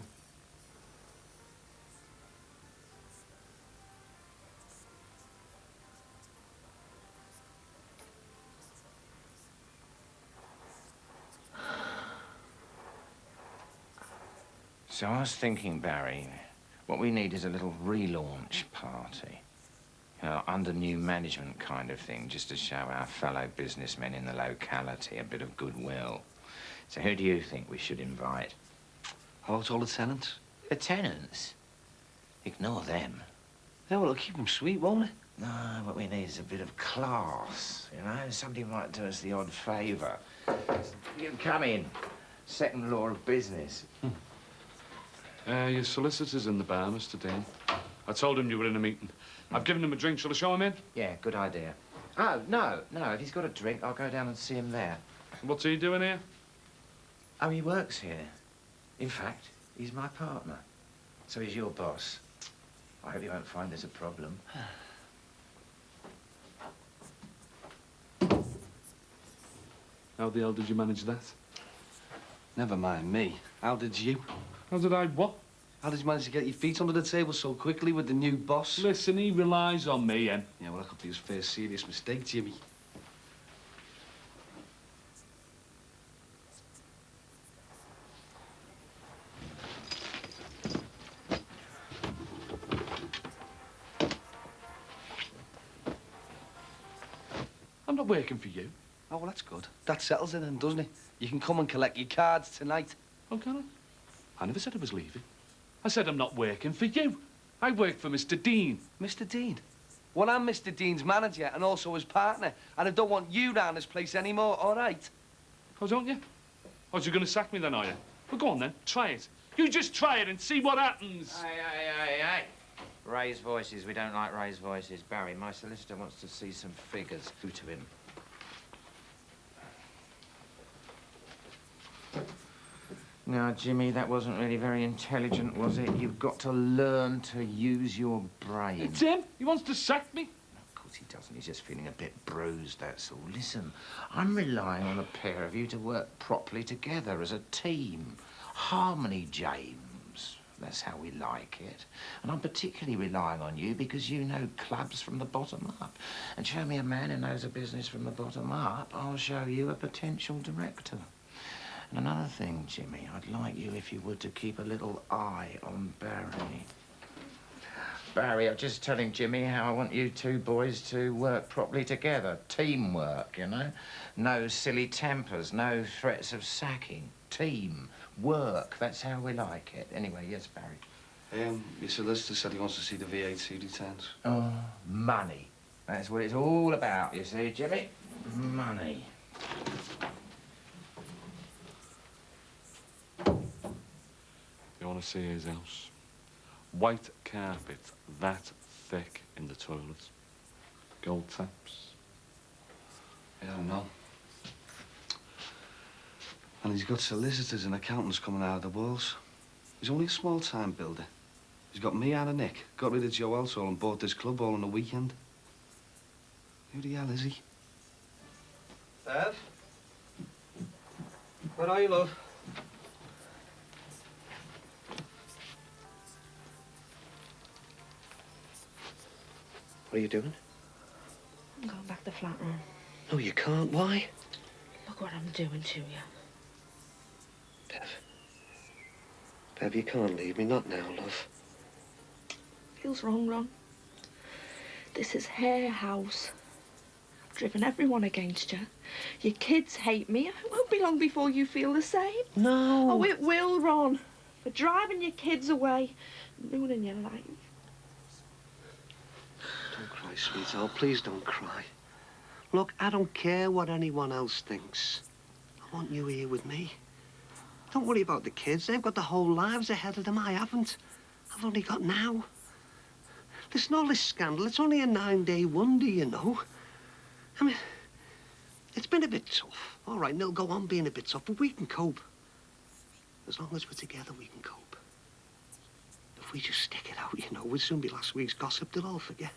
So I was thinking, Barry, what we need is a little relaunch party. You know, under new management kind of thing, just to show our fellow businessmen in the locality a bit of goodwill. So who do you think we should invite? How about all the tenants? The tenants? Ignore them. Yeah, well, it'll keep them sweet, won't it? No, what we need is a bit of class, you know? Somebody might do us the odd favour. You can come in. Second law of business. Your solicitor's in the bar, Mr. Dean. I told him you were in a meeting. I've given him a drink. Shall I show him in? Yeah, good idea. Oh, no. If he's got a drink, I'll go down and see him there. What's he doing here? Oh, he works here. In fact, he's my partner. So he's your boss. I hope you won't find this a problem. How the hell did you manage that? Never mind me. How did you? How did I what? How did you manage to get your feet under the table so quickly with the new boss? Listen, he relies on me, Em. Yeah, well, that could be his first serious mistake, Jimmy. I'm not working for you. Oh, well, that's good. That settles it then, doesn't it? You can come and collect your cards tonight. Oh, can I? I never said I was leaving. I said I'm not working for you. I work for Mr. Dean. Mr. Dean? Well, I'm Mr. Dean's manager and also his partner, and I don't want you round this place anymore, all right? Oh, don't you? Oh, you're going to sack me then, are you? Well, go on then. Try it. You just try it and see what happens. Hey. Raise voices. We don't like raised voices. Barry, my solicitor wants to see some figures. Go to him. Now, Jimmy, that wasn't really very intelligent, was it? You've got to learn to use your brain. It's him. He wants to sack me. Of course he doesn't. He's just feeling a bit bruised, that's all. Listen, I'm relying on the pair of you to work properly together as a team. Harmony, James. That's how we like it. And I'm particularly relying on you because you know clubs from the bottom up. And show me a man who knows a business from the bottom up, I'll show you a potential director. And another thing, Jimmy, I'd like you, if you would, to keep a little eye on Barry. Barry, I'm just telling Jimmy how I want you two boys to work properly together. Teamwork, you know? No silly tempers, no threats of sacking. Team, work, that's how we like it. Anyway, yes, Barry. Your solicitor said he wants to see the VAT returns. Oh, money. That's what it's all about, you see, Jimmy. Money. You want to see his house? White carpet, that thick in the toilets. Gold taps. I don't know. And he's got solicitors and accountants coming out of the walls. He's only a small-time builder. He's got me and Nick. Got rid of Joe Elsall and bought this club all on a weekend. Who the hell is he? Bev? Where are you, love? What are you doing? I'm going back to the flat room. No, you can't. Why? Look what I'm doing to you. Bev. Bev, you can't leave me. Not now, love. Feels wrong, Ron. This is her house. I've driven everyone against you. Your kids hate me. It won't be long before you feel the same. No. Oh, it will, Ron. For driving your kids away, ruining your life. Don't cry, sweetheart. Please don't cry. Look, I don't care what anyone else thinks. I want you here with me. Don't worry about the kids. They've got their whole lives ahead of them. I haven't. I've only got now. Listen, all this scandal, it's only a 9-day wonder, you know. I mean, it's been a bit tough. All right, and it'll go on being a bit tough, but we can cope. As long as we're together, we can cope. If we just stick it out, you know, we'll soon be last week's gossip they'll all forget.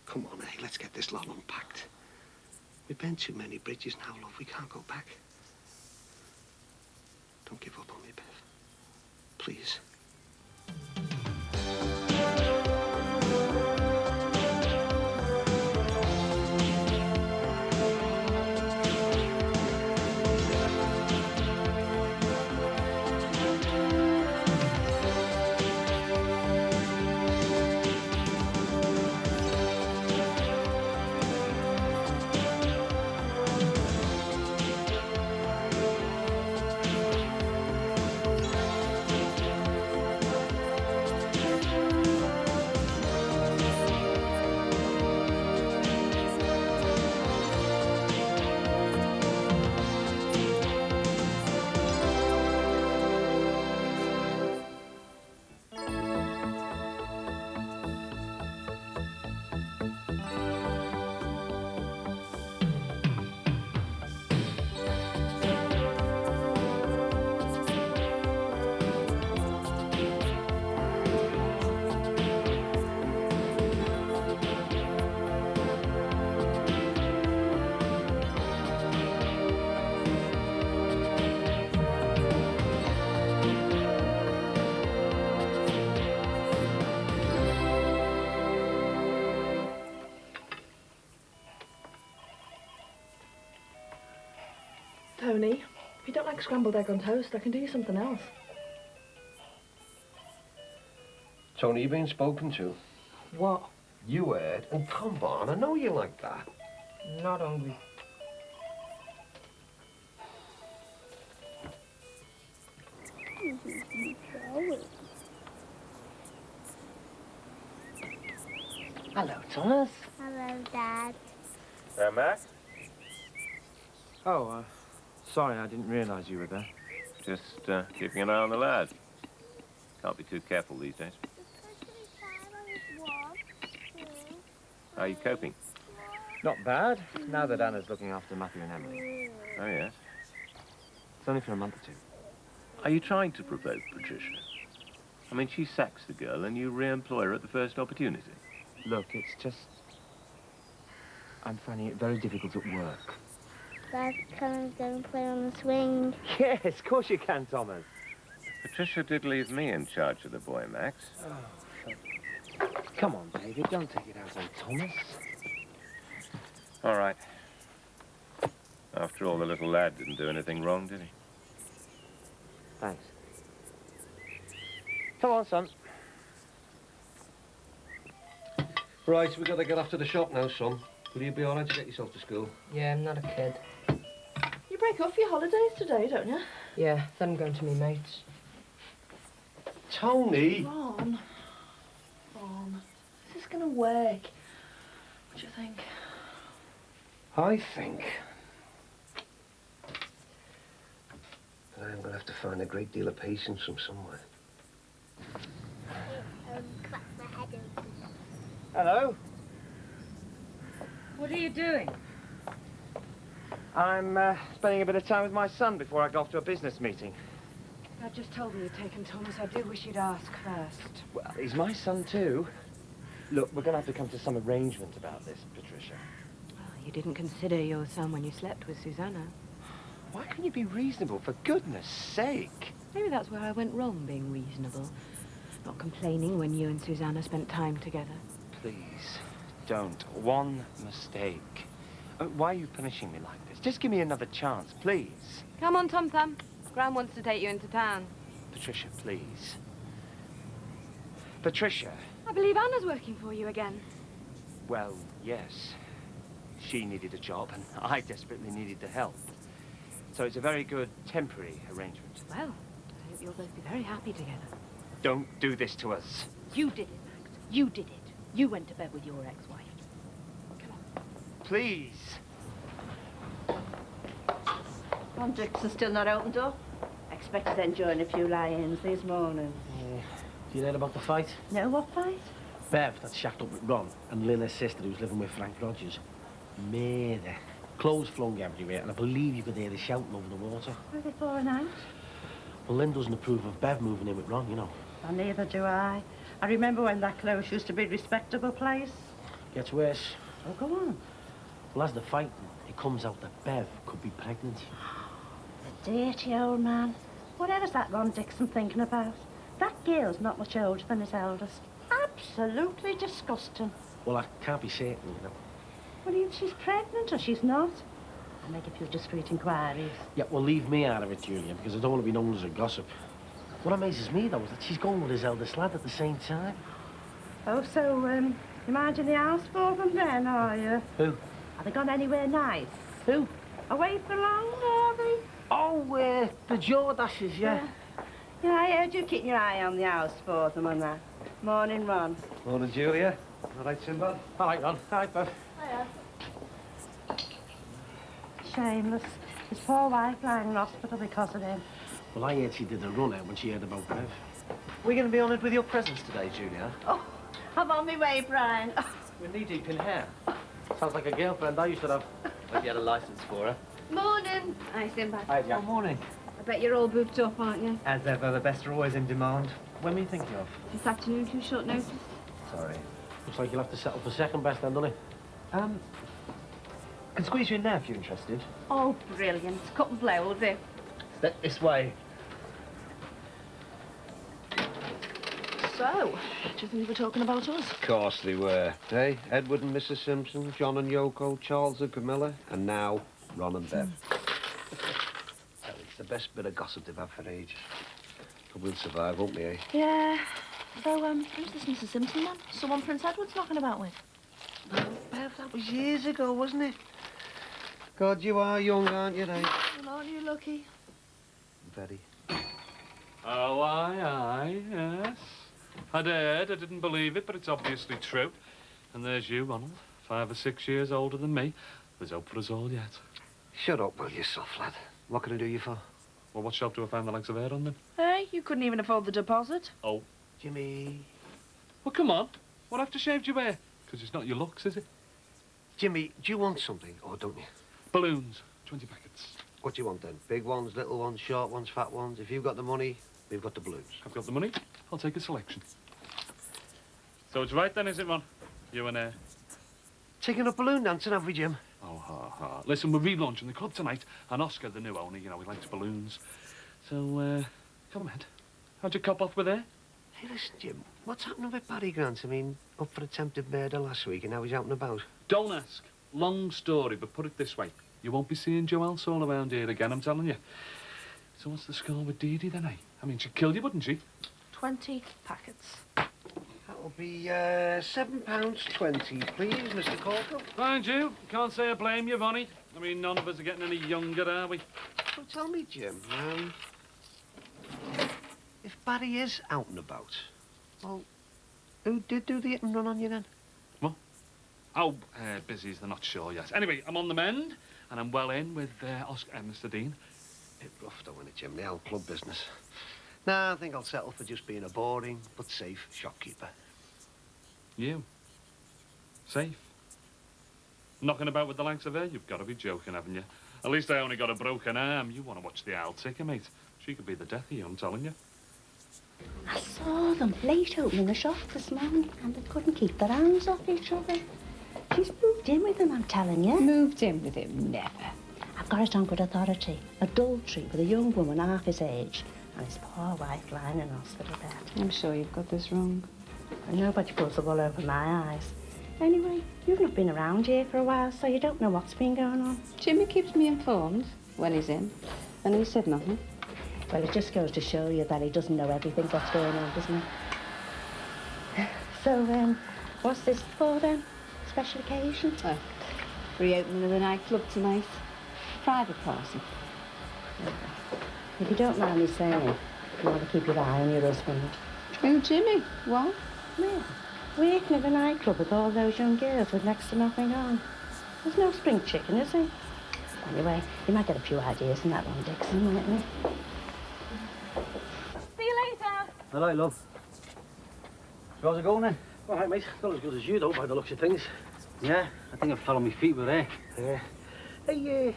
Come on, hey, let's get this lot unpacked. We've burned too many bridges now, love. We can't go back. Don't give up on me, Bev. Please. Tony, if you don't like scrambled egg on toast, I can do you something else. Tony, you been spoken to? What? You heard? Oh, come on. I know you like that. Not hungry. Hello, Thomas. Hello, Dad. Max? Oh, sorry, I didn't realise you were there. Just keeping an eye on the lad. Can't be too careful these days. How are you coping? Not bad, now that Anna's looking after Matthew and Emily. Oh, yes. It's only for a month or two. Are you trying to provoke Patricia? I mean, she sacks the girl and you re-employ her at the first opportunity. Look, it's just... I'm finding it very difficult at work. Dad, can I go and play on the swing? Yes, of course you can, Thomas. Patricia did leave me in charge of the boy, Max. Oh, come on, baby, don't take it out on Thomas. All right. After all, the little lad didn't do anything wrong, did he? Thanks. Come on, son. Right, we've got to get off to the shop now, son. Will you be all right to get yourself to school? Yeah, I'm not a kid. You break off your holidays today, don't you? Yeah, then I'm going to me mates. Tony! Ron. Is this going to work? What do you think? I think that I'm going to have to find a great deal of patience from somewhere. Hello? What are you doing? I'm spending a bit of time with my son before I go off to a business meeting. Dad just told me you'd taken Thomas. I do wish you'd ask first. Well, he's my son too. Look, we're going to have to come to some arrangement about this, Patricia. Well, you didn't consider your son when you slept with Susanna. Why can't you be reasonable, for goodness sake? Maybe that's where I went wrong, being reasonable. Not complaining when you and Susanna spent time together. Please, don't. One mistake. Why are you punishing me like this? Just give me another chance, please. Come on, Tom Thumb. Gran wants to take you into town. Patricia, please. Patricia. I believe Anna's working for you again. Well, yes. She needed a job, and I desperately needed the help. So it's a very good temporary arrangement. Well, I hope you'll both be very happy together. Don't do this to us. You did it, Max. You did it. You went to bed with your ex-wife. Please. Ron Dixon's still not opened up. I expect he's enjoying a few lie-ins this morning. You heard about the fight? No, what fight? Bev, that's shacked up with Ron, and Lynna's sister, who's living with Frank Rogers. Murder. Clothes flung everywhere, and I believe you could hear the shouting over the water. Are they falling out? Well, Lynn doesn't approve of Bev moving in with Ron, you know. Well, neither do I. I remember when that close used to be a respectable place. Gets worse. Oh, go on. Well, as they're fighting, it comes out that Bev could be pregnant. The dirty old man. Whatever's that Ron Dixon thinking about? That girl's not much older than his eldest. Absolutely disgusting. Well, I can't be certain, you know. Well, either she's pregnant or she's not. I'll make a few discreet inquiries. Yeah, well, leave me out of it, Julia, because I don't want to be known as a gossip. What amazes me, though, is that she's going with his eldest lad at the same time. Oh, so, you minding the house for them then, are you? Who? Have they gone anywhere nice? Who? Away for long, are they? Oh, the Jordashes, yeah. Yeah, I heard you keeping your eye on the house for them and that. Morning, Ron. Morning, Julia. All right, Sinbad? All right, Ron. All right, Bev. Hiya. Shameless. His poor wife lying in hospital because of him. Well, I heard she did a run out when she heard about Bev. We're going to be honoured with your presence today, Julia. Oh, I'm on my way, Brian. We're knee-deep in hair. Sounds like a girlfriend I used to have. Hope you had a licence for her. Morning. Hi, Sinbad. Hi, Jack. Morning. I bet you're all booked up, aren't you? As ever, the best are always in demand. When were you thinking of? This afternoon, too short notice. Sorry. Looks like you'll have to settle for second best then, doesn't it? Can squeeze you in now if you're interested. Oh, brilliant. Cut and blow, will do. Step this way. So, do you think we're talking about us? Of course they were. Hey, Edward and Mrs. Simpson, John and Yoko, Charles and Camilla, and now Ron and Bev. Well, it's the best bit of gossip they've had for ages. But we'll survive, won't we, eh? Yeah. So, who's this Mrs. Simpson, then? Someone Prince Edward's knocking about with? No, Bev, that was years ago, wasn't it? God, you are young, aren't you, eh? Well, aren't you lucky? Very. Oh, aye, yes. I'd heard, I didn't believe it, but it's obviously true. And there's you, Ronald, 5 or 6 years older than me. There's hope for us all yet. Shut up, will you, soft lad? What can I do you for? Well, what shop do I find the likes of her on, then? Hey, you couldn't even afford the deposit. Oh. Jimmy. Well, come on. What aftershaved you wear? Because it's not your looks, is it? Jimmy, do you want something, or don't you? Balloons. 20 packets. What do you want, then? Big ones, little ones, short ones, fat ones? If you've got the money, we've got the balloons. I've got the money. I'll take a selection. So it's right then, is it, Ron? You and her? Taking a balloon dancing, have we, Jim? Oh, ha, ha. Listen, we're relaunching the club tonight, and Oscar, the new owner, you know, he likes balloons. So, come on, how'd you cop off with her? Hey, listen, Jim, what's happening with Barry Grant? I mean, up for attempted murder last week, and now he's out and about. Don't ask. Long story, but put it this way. You won't be seeing Joelle all around here again, I'm telling you. So what's the score with Dee Dee, then, eh? I mean, she'd kill you, wouldn't she? 20 packets. That'll be £7.20, please, Mr. Corkle. Mind you, can't say I blame you, Vonnie. I mean, none of us are getting any younger, are we? Well, tell me, Jim, if Barry is out and about, well, who did do the hit and run on you then? What? Oh, busy, they're not sure yet. Anyway, I'm on the mend, and I'm well in with Oscar and Mr. Dean. Bit rough, though, isn't it, Jim? The old club business. Nah, I think I'll settle for just being a boring but safe shopkeeper. You? Safe? Knocking about with the likes of her? You've got to be joking, haven't you? At least I only got a broken arm. You want to watch the owl ticker, mate. She could be the death of you, I'm telling you. I saw them late opening the shop this morning and they couldn't keep their hands off each other. She's moved in with him, I'm telling you. Moved in with him? Never. I've got it on good authority. Adultery with a young woman half his age and his poor wife lying in hospital bed. I'm sure you've got this wrong. And nobody pulls the wool over my eyes. Anyway, you've not been around here for a while, so you don't know what's been going on. Jimmy keeps me informed when he's in, and he said nothing. Well, it just goes to show you that he doesn't know everything that's going on, doesn't he? So, what's this for then? Special occasion? Well, reopening of the nightclub tonight. Private party. If you don't mind me saying, you want to keep your eye on your husband. Oh, Jimmy, what? Yeah. Working at a nightclub with all those young girls with next to nothing on. There's no spring chicken, is he? Anyway, you might get a few ideas in that one, Dixon, mightn't you? See you later. Hello, love. How's it going then? All right, mate. Not as good as you, though, by the looks of things. Yeah, I think I fell on my feet with her. Yeah. Hey,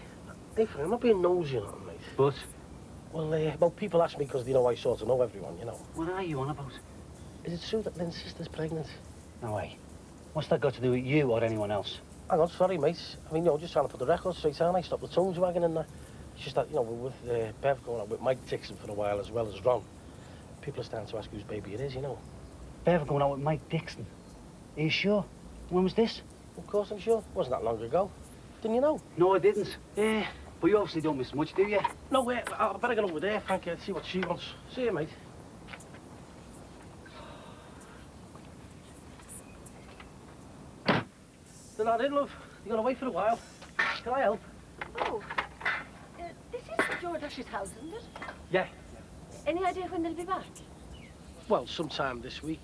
Frank, I'm not being nosy or nothing, mate. But? Well, people ask me because they know I sort of know everyone, you know. What are you on about? Is it true that Lynn's sister's pregnant? No way. What's that got to do with you or anyone else? Hang on, sorry, mate. I mean, just trying to put the record straight, aren't I? Stop the tongues wagging and that. It's just that, with Bev going out with Mike Dixon for a while as well as Ron, people are starting to ask whose baby it is, you know. Bev going out with Mike Dixon? Are you sure? When was this? Of course I'm sure. Wasn't that long ago. Didn't you know? No, I didn't. Yeah. But you obviously don't miss much, do you? No, I better get over there, Frank, see what she wants. See you, mate. They're not in, love. You're going to wait for a while. Can I help? Oh, this is George Usher's house, isn't it? Yeah. Any idea when they'll be back? Well, sometime this week.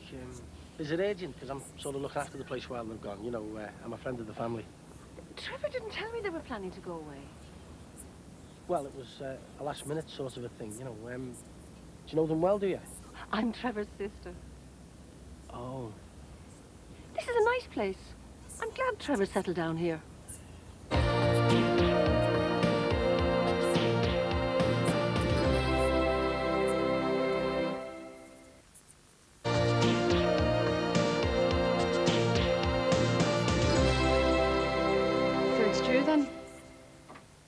Is it urgent? Because I'm sort of looking after the place while they've gone. You know, I'm a friend of the family. Trevor didn't tell me they were planning to go away. Well, it was a last-minute sort of a thing, you know. Do you know them well, do you? I'm Trevor's sister. Oh. This is a nice place. I'm glad Trevor settled down here. So it's true then?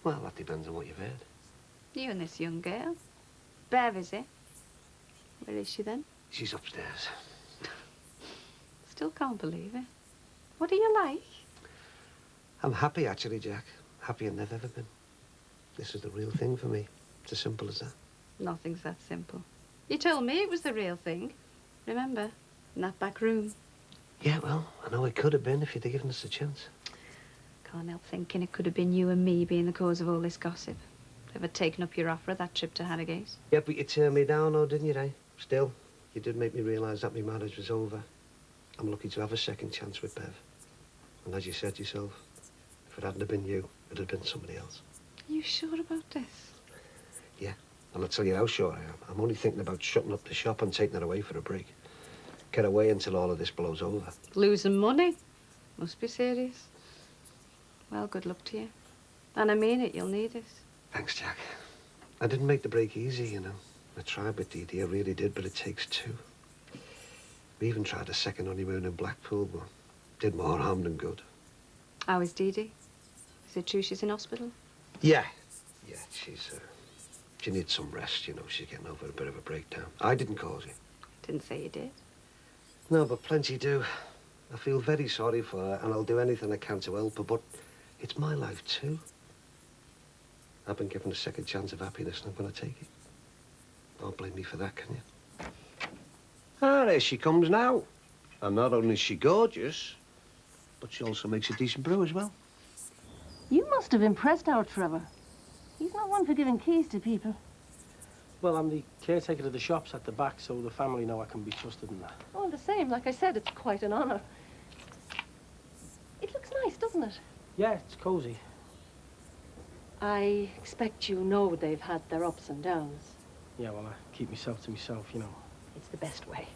Well, that depends on what you've heard. You and this young girl. Bev, is it? Where is she then? She's upstairs. Still can't believe it. What do you like? I'm happy, actually, Jack. Happier than I've ever been. This is the real thing for me. It's as simple as that. Nothing's that simple. You told me it was the real thing. Remember? In that back room. Yeah, well, I know it could have been if you'd have given us a chance. Can't help thinking it could have been you and me being the cause of all this gossip. Ever taken up your offer of that trip to Harrogate? Yeah, but you turned me down, though, didn't you, eh? Still, you did make me realise that my marriage was over. I'm lucky to have a second chance with Bev. And as you said yourself, if it hadn't have been you, it'd have been somebody else. Are you sure about this? Yeah, and I'll tell you how sure I am. I'm only thinking about shutting up the shop and taking it away for a break. Get away until all of this blows over. Losing money? Must be serious. Well, good luck to you. And I mean it, you'll need it. Thanks, Jack. I didn't make the break easy, you know. I tried with Dee Dee, I really did, but it takes two. We even tried a second honeymoon in Blackpool, but did more harm than good. How is Dee Dee? Is it true she's in hospital? Yeah. Yeah, she needs some rest, you know. She's getting over a bit of a breakdown. I didn't cause it. Didn't say you did. No, but plenty do. I feel very sorry for her, and I'll do anything I can to help her, but it's my life too. I've been given a second chance of happiness, and I'm going to take it. Don't blame me for that, can you? Ah, there she comes now. And not only is she gorgeous, but she also makes a decent brew as well. You must have impressed our Trevor. He's not one for giving keys to people. Well, I'm the caretaker of the shops at the back, so the family know I can be trusted in that. All the same, like I said, it's quite an honour. It looks nice, doesn't it? Yeah, it's cosy. I expect you know they've had their ups and downs. Yeah, well, I keep myself to myself, you know. It's the best way.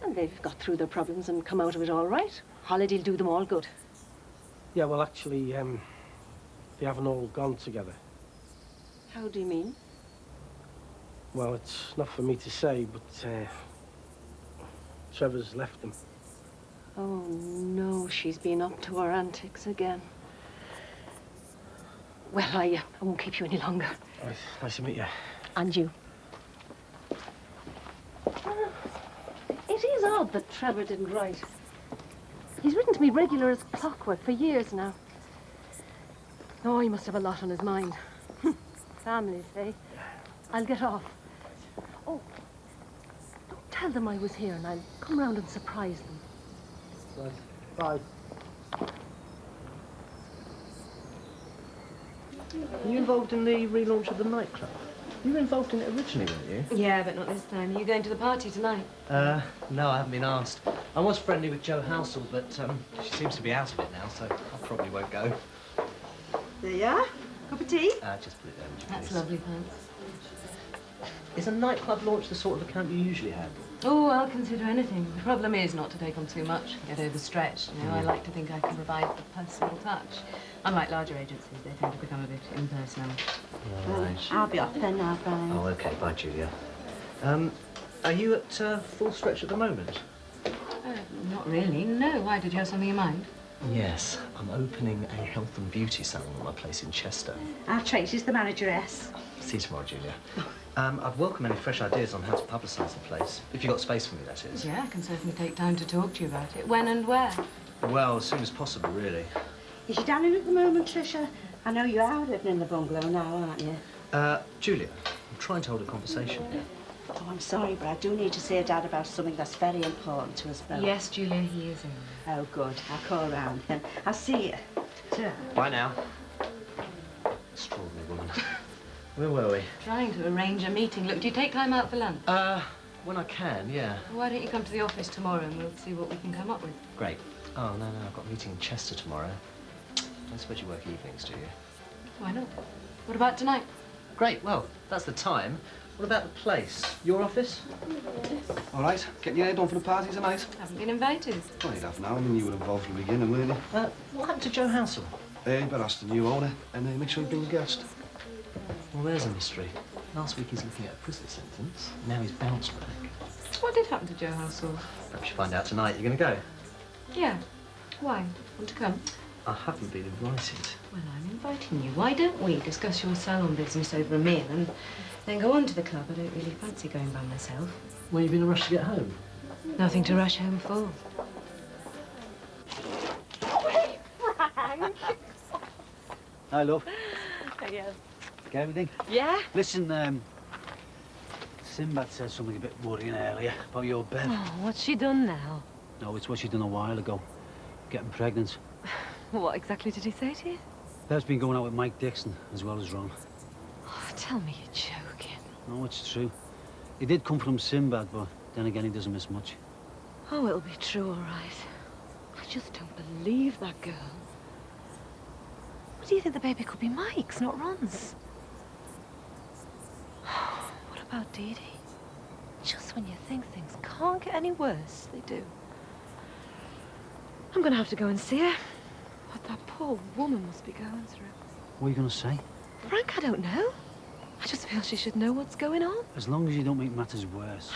And they've got through their problems and come out of it all right. Holiday'll do them all good. Yeah, well, actually, they haven't all gone together. How do you mean? Well, it's not for me to say, but Trevor's left them. Oh, no, she's been up to her antics again. Well, I won't keep you any longer. Right, nice to meet you. And you. It is odd that Trevor didn't write. He's written to me regular as clockwork for years now. Oh, he must have a lot on his mind. Families, eh? I'll get off. Oh, don't tell them I was here and I'll come round and surprise them. Right, bye. Are you involved in the relaunch of the nightclub? You were involved in it originally, weren't you? Yeah, but not this time. Are you going to the party tonight? No, I haven't been asked. I was friendly with Jo Housel, but she seems to be out of it now, so I probably won't go. There you are. Cup of tea? Just put it there, would you That's please? lovely, thanks. Is a nightclub launch the sort of account you usually have? Oh, I'll consider anything. The problem is not to take on too much, get overstretched. You know, I like to think I can provide the personal touch. Unlike larger agencies, they tend to become a bit impersonal. Right. I'll be off then now, Brian. Oh, OK. Bye, Julia. Are you at full stretch at the moment? Not really, no. Why, did you have something in mind? Yes. I'm opening a health and beauty salon at my place in Chester. Our Tracy's the manageress. See you tomorrow, Julia. I'd welcome any fresh ideas on how to publicise the place. If you've got space for me, that is. Yeah, I can certainly take time to talk to you about it. When and where? Well, as soon as possible, really. Is your dad in at the moment, Tricia? I know you are living in the bungalow now, aren't you? Julia, I'm trying to hold a conversation here. Oh, I'm sorry, but I do need to see Dad about something that's very important to us both. Yes, Julia, he is in. Oh, good. I'll call round then. I'll see you. Ta. Bye now. Extraordinary woman. Where were we? Trying to arrange a meeting. Look, do you take time out for lunch? When I can, yeah. Why don't you come to the office tomorrow and we'll see what we can come up with? Great. Oh, no, I've got a meeting in Chester tomorrow. Don't suppose you work evenings, do you? Why not? What about tonight? Great, well, that's the time. What about the place? Your office? All right, getting your head on for the party tonight? Haven't been invited. Well, you'd have now. I mean, you were involved from the beginning, weren't you? What happened to Jo Housel? You better ask the new owner and make sure you bring a guest. Well, there's a mystery. Last week he's looking at a prison sentence. Now he's bounced back. What did happen to Jo Housel? Perhaps you find out tonight. You're going to go? Yeah. Why? Want to come? I haven't been invited. Well, I'm inviting you. Why don't we discuss your salon business over a meal and then go on to the club? I don't really fancy going by myself. Well, you've been in a rush to get home? Nothing to rush home for. Hey, Frank! Hi, love. Yes. Get everything? Yeah? Listen, Sinbad said something a bit worrying earlier about your bed. Oh, what's she done now? No, it's what she done a while ago. Getting pregnant. What exactly did he say to you? Bev's been going out with Mike Dixon, as well as Ron. Oh, tell me you're joking. No, it's true. He did come from Sinbad, but then again, he doesn't miss much. Oh, it'll be true, all right. I just don't believe that girl. What do you think the baby could be Mike's, not Ron's? What about Dee Dee? Just when you think things can't get any worse, they do. I'm gonna have to go and see her. What that poor woman must be going through. What are you going to say? Frank, I don't know. I just feel she should know what's going on. As long as you don't make matters worse.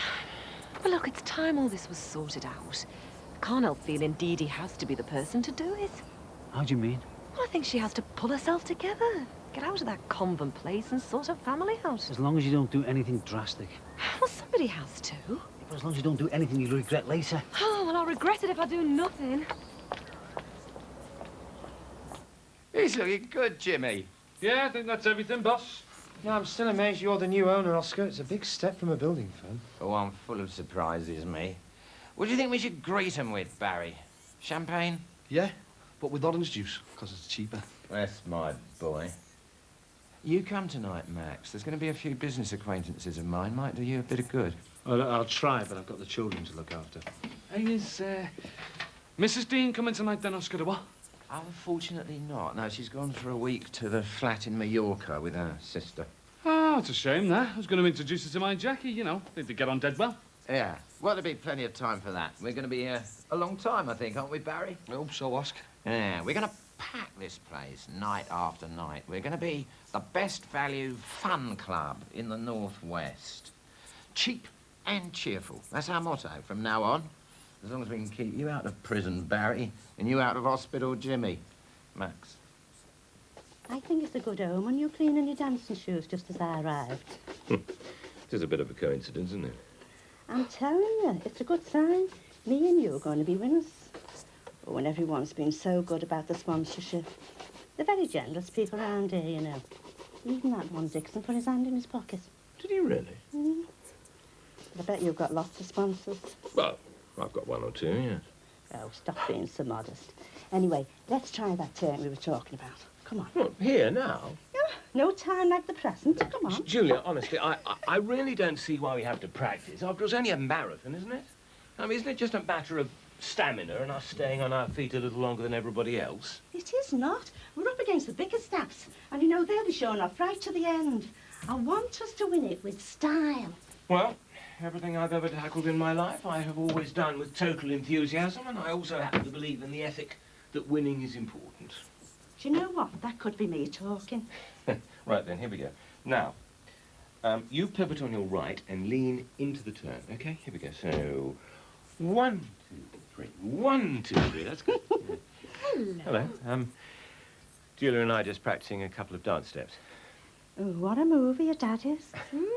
Well, look, it's time all this was sorted out. I can't help feeling Dee Dee has to be the person to do it. How do you mean? Well, I think she has to pull herself together. Get out of that convent place and sort her family out. As long as you don't do anything drastic. Well, somebody has to. But as long as you don't do anything you'll regret later. Oh, well, I'll regret it if I do nothing. He's looking good, Jimmy. Yeah, I think that's everything, boss. Yeah, I'm still amazed you're the new owner, Oscar. It's a big step from a building firm. Oh, I'm full of surprises, me. What do you think we should greet 'em with, Barry? Champagne? Yeah, but with orange juice, because it's cheaper. That's my boy. You come tonight, Max. There's going to be a few business acquaintances of mine. Might do you a bit of good. Well, I'll try, but I've got the children to look after. Hey, is Mrs. Dean coming tonight then, Oscar, or what? Unfortunately not. No, she's gone for a week to the flat in Mallorca with her sister. Oh, it's a shame, that. I was going to introduce her to my Jackie, you know. They'd get on dead well. Yeah. Well, there'll be plenty of time for that. We're going to be here a long time, I think, aren't we, Barry? I hope so, Oscar. Yeah, we're going to pack this place night after night. We're going to be the best value fun club in the Northwest. Cheap and cheerful. That's our motto from now on. As long as we can keep you out of prison, Barry, and you out of hospital, Jimmy. Max. I think it's a good omen, you cleaning your dancing shoes just as I arrived. It is a bit of a coincidence, isn't it? I'm telling you, it's a good sign. Me and you are going to be winners. Oh, and everyone's been so good about the sponsorship. They're very generous people around here, you know. Even that one Dixon put his hand in his pocket. Did he really? Mm. I bet you've got lots of sponsors. Well, I've got one or two, yes. Oh, stop being so modest. Anyway, let's try that turn we were talking about. Come on. What, here, now? Yeah, no time like the present. Come on. Julia, honestly, I really don't see why we have to practice. After all, it's only a marathon, isn't it? I mean, isn't it just a matter of stamina and us staying on our feet a little longer than everybody else? It is not. We're up against the biggest snaps. And, you know, they'll be showing off right to the end. I want us to win it with style. Well, everything I've ever tackled in my life, I have always done with total enthusiasm, and I also happen to believe in the ethic that winning is important. Do you know what? That could be me talking. Right, then, here we go. Now, you pivot on your right and lean into the turn, OK? Here we go. So, 1, 2, 3. 1, 2, 3. That's good. Hello. Hello. Julia and I just practicing a couple of dance steps. Oh, what a movie your dad is.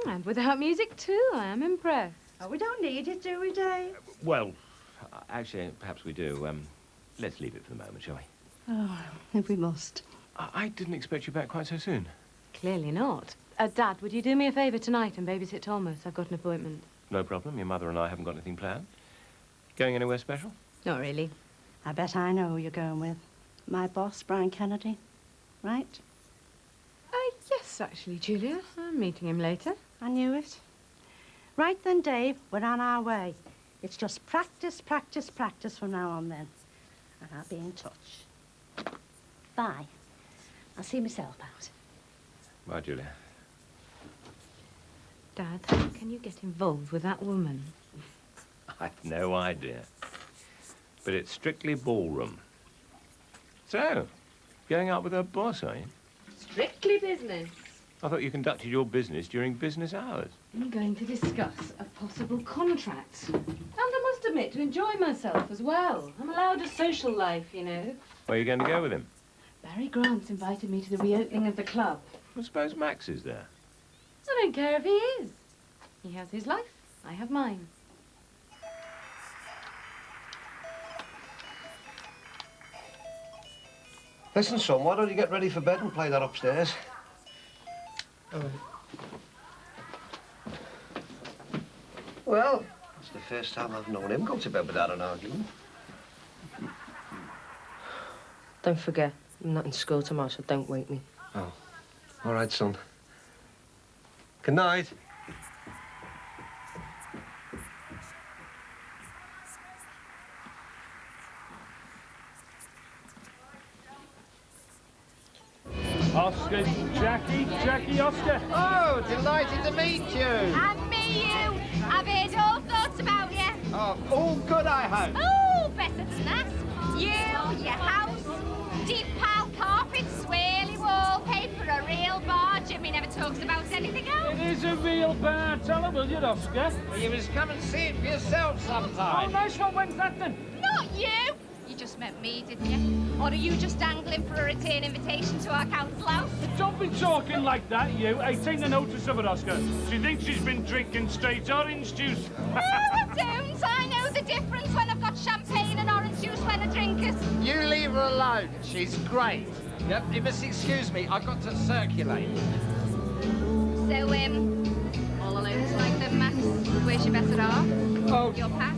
And without music, too. I am impressed. Oh, we don't need it, do we, Dave? Well, actually, perhaps we do. Let's leave it for the moment, shall we? Oh, if we must. I didn't expect you back quite so soon. Clearly not. Dad, would you do me a favour tonight and babysit Thomas? I've got an appointment. No problem. Your mother and I haven't got anything planned. Going anywhere special? Not really. I bet I know who you're going with. My boss, Brian Kennedy. Right? Yes, actually, Julia. I'm meeting him later. I knew it. Right then, Dave, we're on our way. It's just practice, practice, practice from now on then. And I'll be in touch. Bye. I'll see myself out. Bye, Julia. Dad, can you get involved with that woman? I've no idea. But it's strictly ballroom. So, going out with her boss, are you? Strictly business. I thought you conducted your business during business hours. I'm going to discuss a possible contract. And I must admit, to enjoy myself as well. I'm allowed a social life, you know. Where are you going to go with him? Barry Grant's invited me to the reopening of the club. I suppose Max is there. I don't care if he is. He has his life. I have mine. Listen, son, why don't you get ready for bed and play that upstairs? Well, it's the first time I've known him go to bed without an argument. Don't forget, I'm not in school tomorrow, so don't wake me. Oh, all right, son. Good night. Oscar, Jackie, Oscar. Oh, delighted to meet you. And me, you. I've heard all sorts about you. Oh, all good, I hope. Oh, better than that. You, your house, deep pile carpet, swirly wallpaper, a real bar. Jimmy never talks about anything else. It is a real bar. Tell her, will you, Oscar? Well, you must come and see it for yourself sometime. Oh, nice one. When's that, then? Not you. You just meant me, didn't you? Or are you just angling for a return invitation to our council house? Don't be talking like that, you. Hey, take the notice of it, Oscar. She thinks she's been drinking straight orange juice. No, I don't. I know the difference when I've got champagne and orange juice when I drink it. You leave her alone. She's great. Yep, you must excuse me. I've got to circulate. So, all alone tonight then, Max? Where's your better half? Oh. Your pass?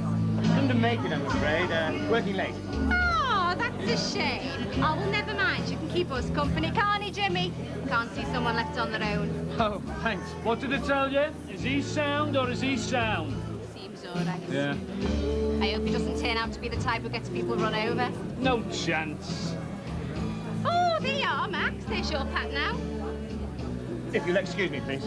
Under making, I'm afraid. Working late. Oh, that's a shame. Oh, well, never mind. You can keep us company, can't he, Jimmy? Can't see someone left on their own. Oh, thanks. What did it tell you? Is he sound or is he sound? Seems all right. Yeah. I hope he doesn't turn out to be the type who gets people run over. No chance. Oh, there you are, Max. There's your Pat now. If you'll excuse me, please.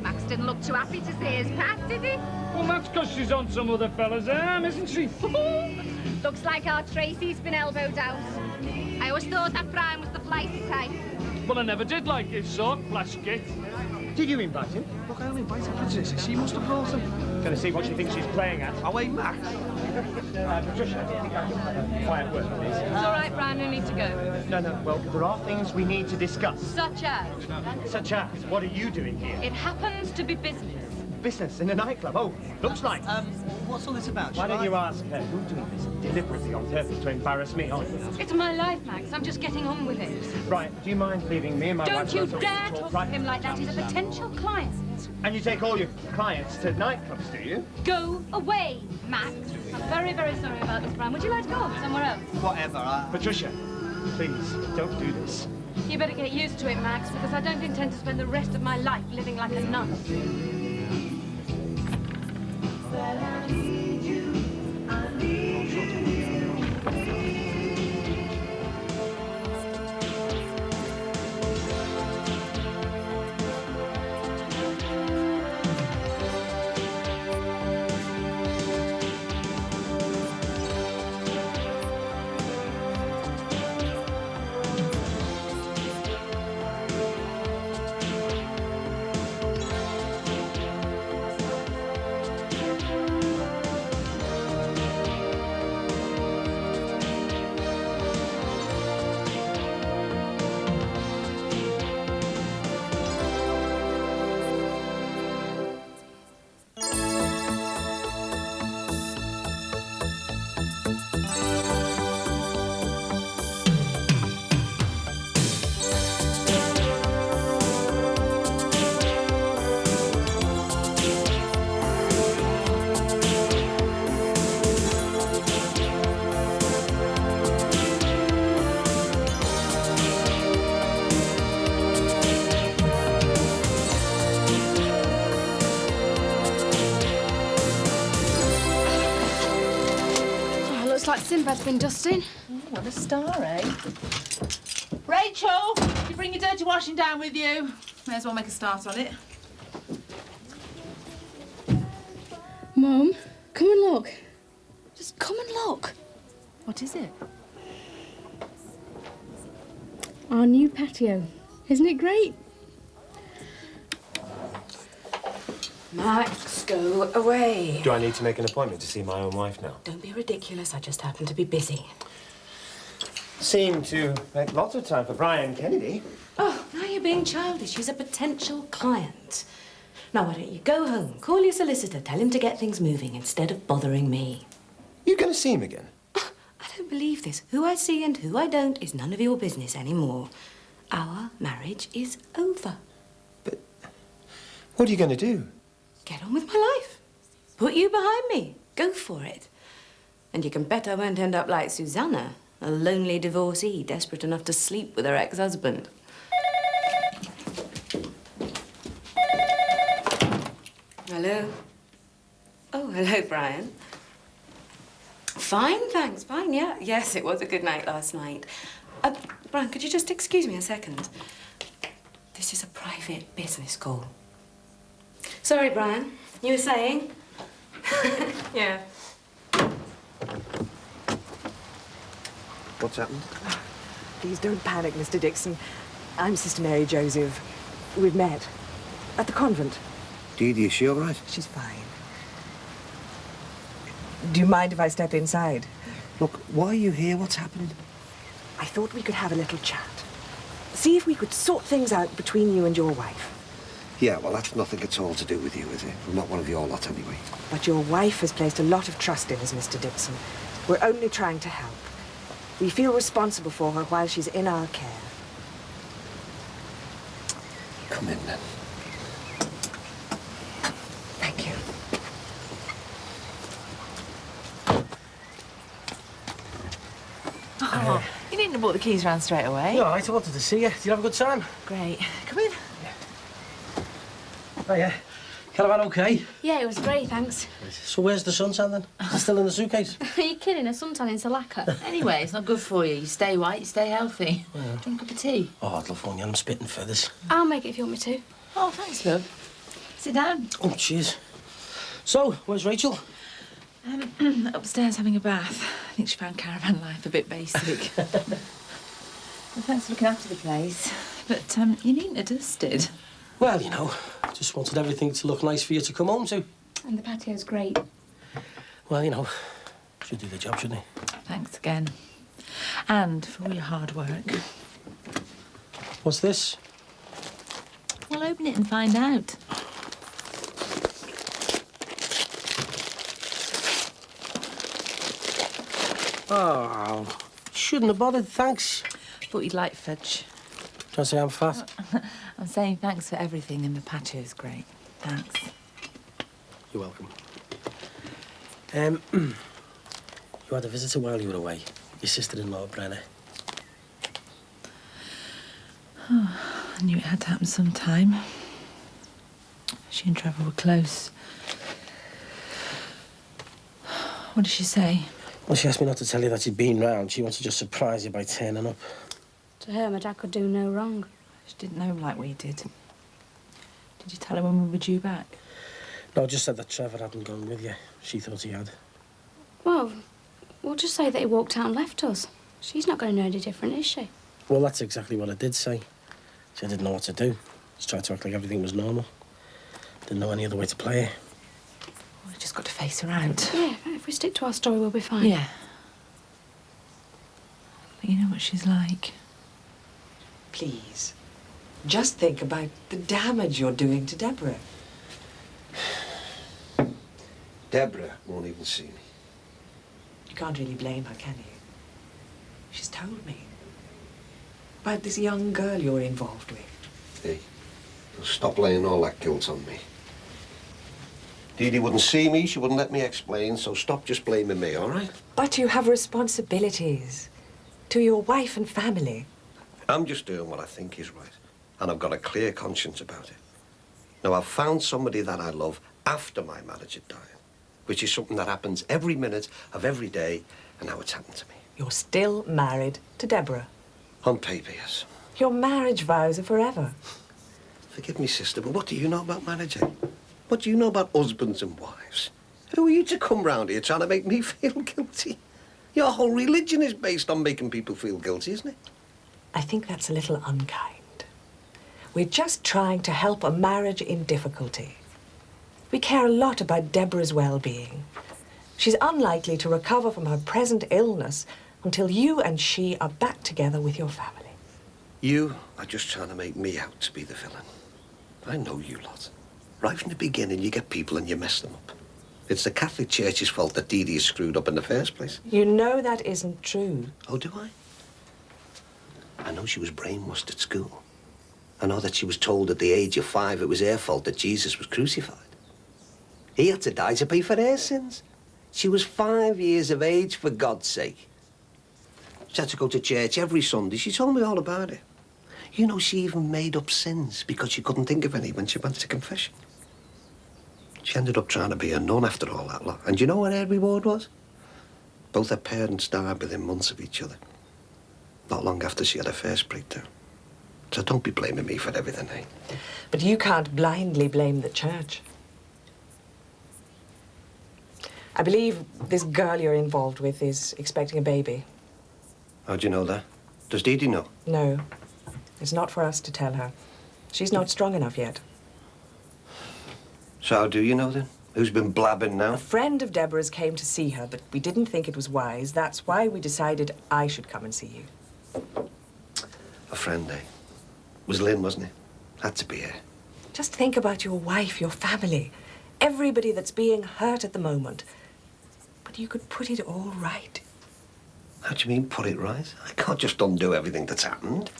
Max didn't look too happy to see his Pat, did he? Well, that's because she's on some other fella's arm, isn't she? Looks like our Tracy's been elbowed out. I always thought that Brian was the flighty type. Well, I never did like his sort, flash git. Did you invite him? Look, I only invited Patricia. She must have brought him. Gonna see what she thinks she's playing at. Oh, wait, Max. Patricia, I think I can have a quiet word, please. It's all right, Brian, no need to go. No, well, there are things we need to discuss. Such as? Such as, what are you doing here? It happens to be business. Business in a nightclub? Oh, looks like. What's all this about? Why don't you ask her who's doing this deliberately on purpose to embarrass me, aren't you? It's my life, Max. I'm just getting on with it. Right, do you mind leaving me and my wife... Don't you dare talk to him like that. He's a potential client. And you take all your clients to nightclubs, do you? Go away, Max. I'm very, very sorry about this, Brian. Would you like to go on somewhere else? Whatever. Patricia, please, don't do this. You better get used to it, Max, because I don't intend to spend the rest of my life living like a nun. Like Sinbad's been dusting. What a star, eh? Rachel, you bring your dirty washing down with you. May as well make a start on it. Mum, come and look. Just come and look. What is it? Our new patio. Isn't it great? Max, go away. Do I need to make an appointment to see my own wife now? Don't be ridiculous. I just happen to be busy. Seem to make lots of time for Brian Kennedy. Oh, now you're being childish. He's a potential client. Now, why don't you go home, call your solicitor, tell him to get things moving instead of bothering me. You going to see him again? Oh, I don't believe this. Who I see and who I don't is none of your business anymore. Our marriage is over. What are you going to do? Get on with my life. Put you behind me. Go for it. And you can bet I won't end up like Susanna, a lonely divorcee desperate enough to sleep with her ex-husband. Hello? Oh, hello, Brian. Fine, thanks. Fine, yeah. Yes, it was a good night last night. Brian, could you just excuse me a second? This is a private business call. Sorry, Brian. You were saying? Yeah. What's happened? Please don't panic, Mr. Dixon. I'm Sister Mary Joseph. We've met at the convent. Dee Dee, is she all right? She's fine. Do you mind if I step inside? Look, why are you here? What's happened? I thought we could have a little chat. See if we could sort things out between you and your wife. Yeah, well, that's nothing at all to do with you, is it? I'm not one of your lot anyway. But your wife has placed a lot of trust in us, Mr. Dixon. We're only trying to help. We feel responsible for her while she's in our care. Come in, then. Thank you. have brought the keys round straight away. Yeah, all right, I wanted to see you. Did you have a good time? Great. Come in. Oh, yeah. Caravan okay? Yeah, it was great, thanks. So where's the suntan then? Is it still in the suitcase? Are you kidding? A suntan in Salaka? Anyway, it's not good for you. You stay white, you stay healthy. Yeah. Do you want a cup of tea? Oh, I'd love one. Yeah, I'm spitting feathers. I'll make it if you want me to. Oh, thanks, love. Sit down. Oh, cheers. So, where's Rachel? Upstairs having a bath. I think she found caravan life a bit basic. Well, thanks for looking after the place. But you needn't have dusted. Well, you know, just wanted everything to look nice for you to come home to. And the patio's great. Well, you know, should do the job, shouldn't he? Thanks again. And for all your hard work. What's this? Well, open it and find out. Oh, shouldn't have bothered, thanks. Thought you'd like fudge. Trying to say I'm fat? I'm saying thanks for everything, and the patio's great. Thanks. You're welcome. You had a visitor while you were away. Your sister-in-law, Brenna. Oh, I knew it had to happen sometime. She and Trevor were close. What did she say? Well, she asked me not to tell you that she'd been round. She wanted to just surprise you by turning up. To her, my dad could do no wrong. She didn't know him like we did. Did you tell her when we were due back? No, just said that Trevor hadn't gone with you. She thought he had. Well, we'll just say that he walked out and left us. She's not going to know any different, is she? Well, that's exactly what I did say. She didn't know what to do. Just tried to act like everything was normal. Didn't know any other way to play it. We just got to face her out. Yeah, if we stick to our story, we'll be fine. Yeah. But you know what she's like. Please, just think about the damage you're doing to Deborah. Deborah won't even see me. You can't really blame her, can you? She's told me about this young girl you're involved with. Hey, stop laying all that guilt on me. Dee Dee wouldn't see me, she wouldn't let me explain, so stop just blaming me, all right? But you have responsibilities to your wife and family. I'm just doing what I think is right, and I've got a clear conscience about it. Now, I've found somebody that I love after my marriage had died, which is something that happens every minute of every day, and now it's happened to me. You're still married to Deborah. On paper, yes. Your marriage vows are forever. Forgive me, sister, but what do you know about marriage, eh? What do you know about husbands and wives? Who are you to come round here trying to make me feel guilty? Your whole religion is based on making people feel guilty, isn't it? I think that's a little unkind. We're just trying to help a marriage in difficulty. We care a lot about Deborah's well-being. She's unlikely to recover from her present illness until you and she are back together with your family. You are just trying to make me out to be the villain. I know you lot. Right from the beginning, you get people and you mess them up. It's the Catholic Church's fault that Dee Dee is screwed up in the first place. You know that isn't true. Oh, do I? I know she was brainwashed at school. I know that she was told at the age of 5 it was her fault that Jesus was crucified. He had to die to pay for her sins. She was 5 years of age, for God's sake. She had to go to church every Sunday. She told me all about it. You know, she even made up sins because she couldn't think of any when she went to confession. She ended up trying to be a nun after all that lot. And you know what her reward was? Both her parents died within months of each other. Not long after she had her first breakdown. So don't be blaming me for everything, eh? But you can't blindly blame the church. I believe this girl you're involved with is expecting a baby. How'd you know that? Does Dee Dee know? No. It's not for us to tell her. She's not strong enough yet. So how do you know then? Who's been blabbing now? A friend of Deborah's came to see her, but we didn't think it was wise. That's why we decided I should come and see you. A friend, eh? It was Lynn, wasn't it? Had to be her. Just think about your wife, your family, everybody that's being hurt at the moment. But you could put it all right. How do you mean, put it right? I can't just undo everything that's happened.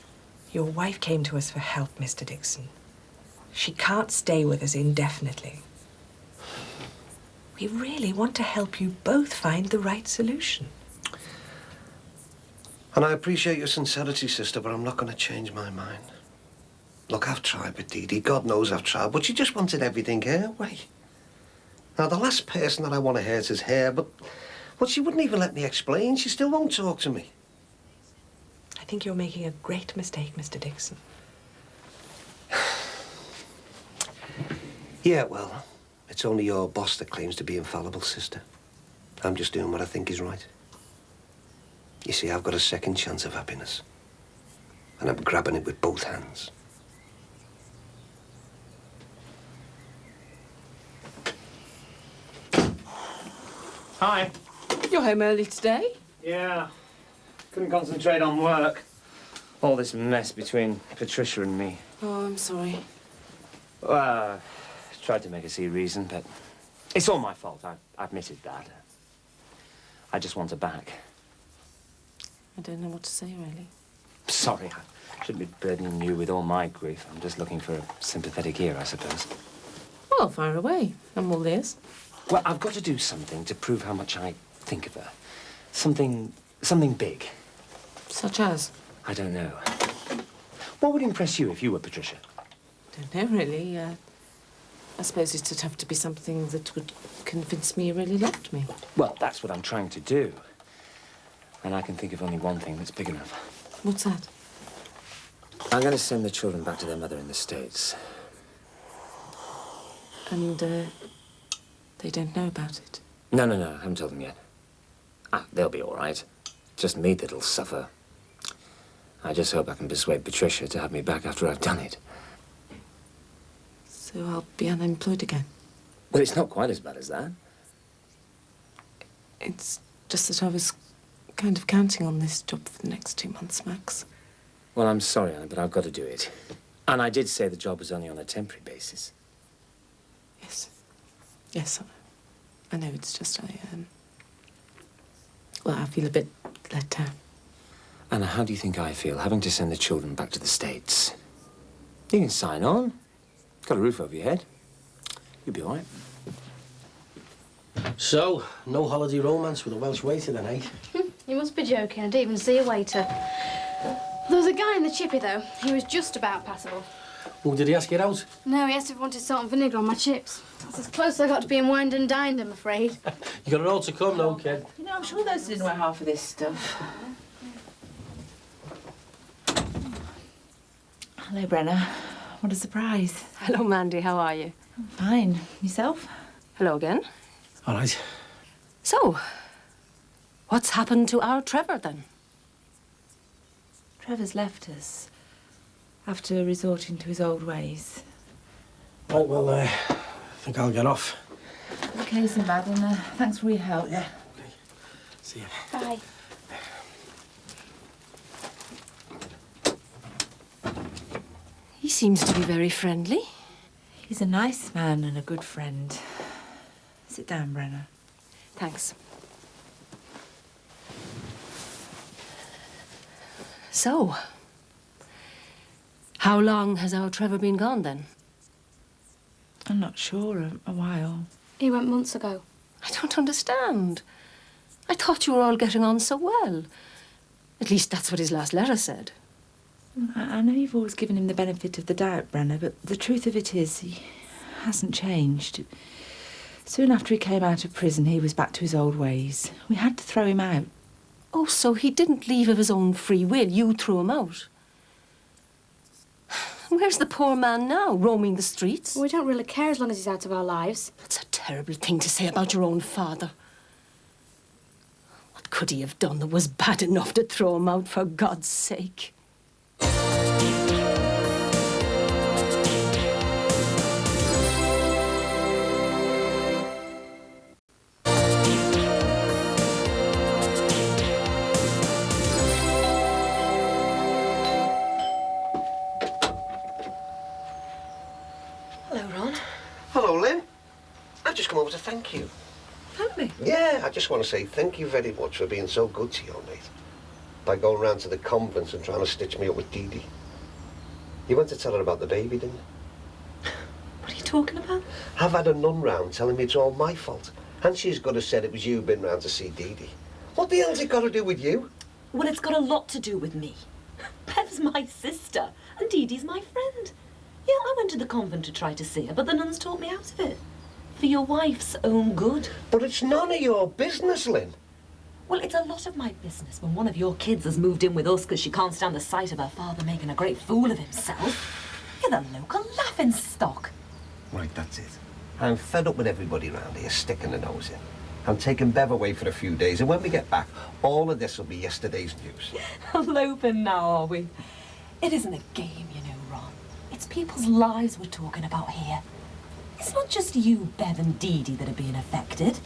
Your wife came to us for help, Mr. Dixon. She can't stay with us indefinitely. We really want to help you both find the right solution. And I appreciate your sincerity, sister, but I'm not going to change my mind. Look, I've tried with Dee Dee. God knows I've tried, but she just wanted everything her way. Now, the last person that I want to hurt is her, but she wouldn't even let me explain. She still won't talk to me. I think you're making a great mistake, Mr. Dixon. Yeah, well, it's only your boss that claims to be infallible, sister. I'm just doing what I think is right. You see, I've got a second chance of happiness. And I'm grabbing it with both hands. Hi. You're home early today? Yeah. Couldn't concentrate on work. All this mess between Patricia and me. Oh, I'm sorry. Well, tried to make her see reason, but it's all my fault. I admitted that. I just want her back. I don't know what to say, really. Sorry, I shouldn't be burdening you with all my grief. I'm just looking for a sympathetic ear, I suppose. Well, fire away. I'm all ears. Well, I've got to do something to prove how much I think of her. Something big. Such as? I don't know. What would impress you if you were Patricia? Don't know, really. I suppose it'd have to be something that would convince me you really loved me. Well, that's what I'm trying to do. And I can think of only one thing that's big enough. What's that? I'm going to send the children back to their mother in the States. And, they don't know about it? No, I haven't told them yet. They'll be all right. Just me that'll suffer. I just hope I can persuade Patricia to have me back after I've done it. So I'll be unemployed again? Well, it's not quite as bad as that. It's just that I was kind of counting on this job for the next 2 months, Max. Well, I'm sorry, Anna, but I've got to do it. And I did say the job was only on a temporary basis. Yes, I know. It's just well, I feel a bit let down. Anna, how do you think I feel, having to send the children back to the States? You can sign on. Got a roof over your head. You'll be all right. So, no holiday romance with a Welsh waiter then, eh? You must be joking. I didn't even see a waiter. There was a guy in the chippy, though. He was just about passable. Well, did he ask you out? No, he asked if I wanted salt and vinegar on my chips. That's as close as I got to being wined and dined, I'm afraid. You got it all to come, though, kid. You know, I'm sure those didn't wear half of this stuff. Hello, Brenna. What a surprise. Hello, Mandy. How are you? I'm fine. Yourself? Hello again. All right. So, what's happened to our Trevor, then? Trevor's left us after resorting to his old ways. Right, well, I think I'll get off. Okay, Sinbad, and thanks for your help. Yeah, okay. See you. Bye. He seems to be very friendly. He's a nice man and a good friend. Sit down, Brenna. Thanks. So, how long has our Trevor been gone, then? I'm not sure. A while. He went months ago. I don't understand. I thought you were all getting on so well. At least that's what his last letter said. I know you've always given him the benefit of the doubt, Brenna, but the truth of it is he hasn't changed. Soon after he came out of prison, he was back to his old ways. We had to throw him out. Oh, so he didn't leave of his own free will. You threw him out. Where's the poor man now, roaming the streets? We don't really care as long as he's out of our lives. That's a terrible thing to say about your own father. What could he have done that was bad enough to throw him out, for God's sake? Hello, Lynn. I've just come over to thank you. Thank me? Yeah, I just want to say thank you very much for being so good to your mate. By going round to the convents and trying to stitch me up with Dee Dee. You went to tell her about the baby, didn't you? What are you talking about? I've had a nun round telling me it's all my fault. And she's got to said it was you been round to see Dee Dee. What the hell's it got to do with you? Well, it's got a lot to do with me. Bev's my sister, and Dee Dee's my friend. Yeah, I went to the convent to try to see her, but the nuns talked me out of it. For your wife's own good. But it's none of your business, Lynn. Well, it's a lot of my business when one of your kids has moved in with us because she can't stand the sight of her father making a great fool of himself. You're the local laughing stock. Right, that's it. I'm fed up with everybody around here sticking their nose in. I'm taking Bev away for a few days, and when we get back, all of this will be yesterday's news. Eloping now, are we? It isn't a game, you know, Ron. It's people's lives we're talking about here. It's not just you, Bev and Dee Dee that are being affected.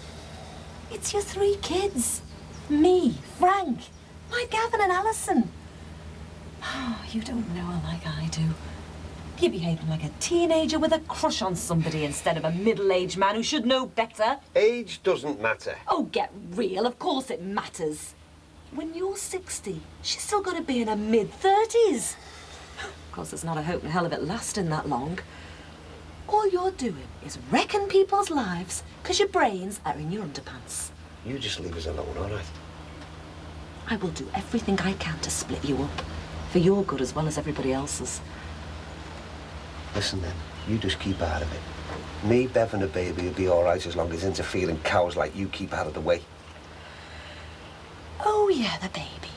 It's your 3 kids. Me, Frank, my Gavin and Alison. Oh, you don't know her like I do. You're behaving like a teenager with a crush on somebody instead of a middle-aged man who should know better. Age doesn't matter. Oh, get real. Of course it matters. When you're 60, she's still going to be in her mid-30s. Of course, there's not a hope in hell of it lasting that long. All you're doing is wrecking people's lives because your brains are in your underpants. You just leave us alone, all right? I will do everything I can to split you up. For your good as well as everybody else's. Listen then, you just keep out of it. Me, Bev and the baby will be all right as long as interfering cows like you keep out of the way. Oh, yeah, the baby.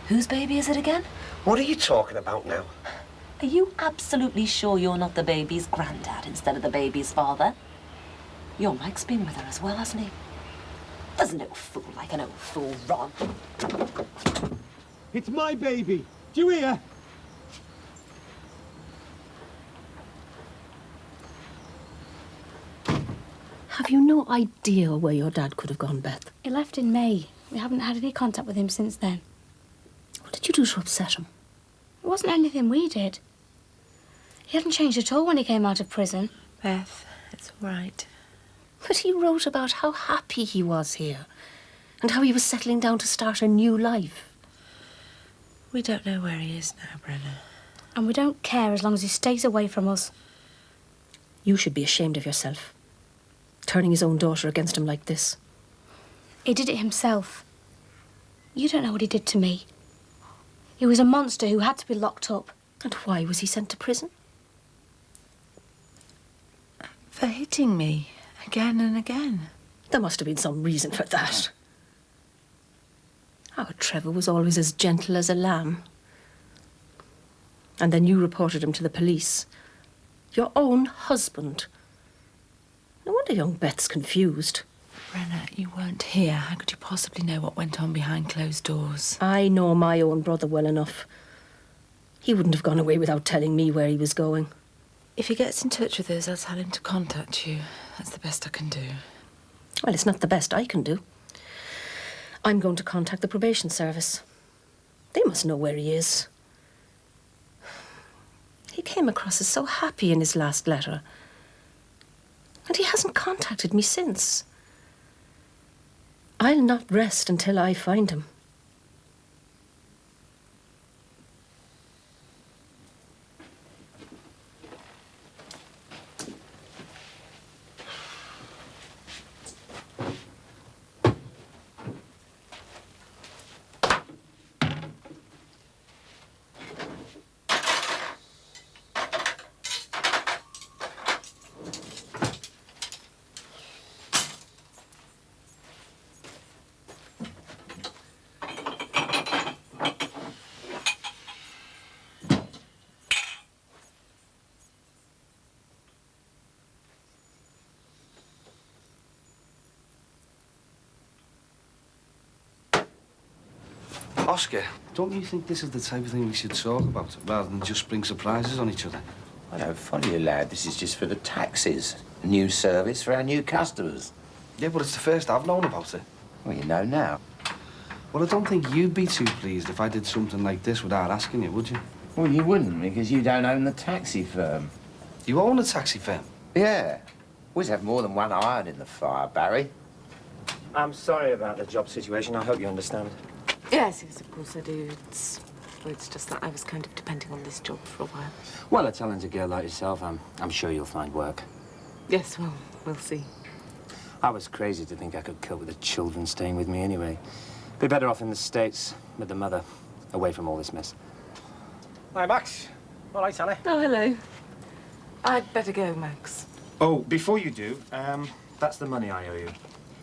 Whose baby is it again? What are you talking about now? Are you absolutely sure you're not the baby's granddad instead of the baby's father? Your Mike's been with her as well, hasn't he? There's no fool like an old fool, Ron. It's my baby. Do you hear? Have you no idea where your dad could have gone, Beth? He left in May. We haven't had any contact with him since then. What did you do to upset him? It wasn't anything we did. He hadn't changed at all when he came out of prison. Beth, it's all right. But he wrote about how happy he was here and how he was settling down to start a new life. We don't know where he is now, Brenna. And we don't care as long as he stays away from us. You should be ashamed of yourself, turning his own daughter against him like this. He did it himself. You don't know what he did to me. He was a monster who had to be locked up. And why was he sent to prison? For hitting me again and again. There must have been some reason for that. Our Trevor was always as gentle as a lamb. And then you reported him to the police. Your own husband. No wonder young Beth's confused. Brenna, you weren't here. How could you possibly know what went on behind closed doors? I know my own brother well enough. He wouldn't have gone away without telling me where he was going. If he gets in touch with us, I'll tell him to contact you. That's the best I can do. Well, it's not the best I can do. I'm going to contact the probation service. They must know where he is. He came across as so happy in his last letter. And he hasn't contacted me since. I'll not rest until I find him. Oscar, don't you think this is the type of thing we should talk about, rather than just spring surprises on each other? I don't follow you, lad. This is just for the taxes. A new service for our new customers. Yeah, but it's the first I've known about it. Well, you know now. Well, I don't think you'd be too pleased if I did something like this without asking you, would you? Well, you wouldn't, because you don't own the taxi firm. You own a taxi firm? Yeah. Always have more than one iron in the fire, Barry. I'm sorry about the job situation. I hope you understand. Yes, yes, of course I do. It's just that I was kind of depending on this job for a while. Well, a talented girl like yourself, I'm sure you'll find work. Yes, well, we'll see. I was crazy to think I could cope with the children staying with me anyway. Be better off in the States with the mother, away from all this mess. Hi, Max. All right, Annie. Oh, hello. I'd better go, Max. Oh, before you do, that's the money I owe you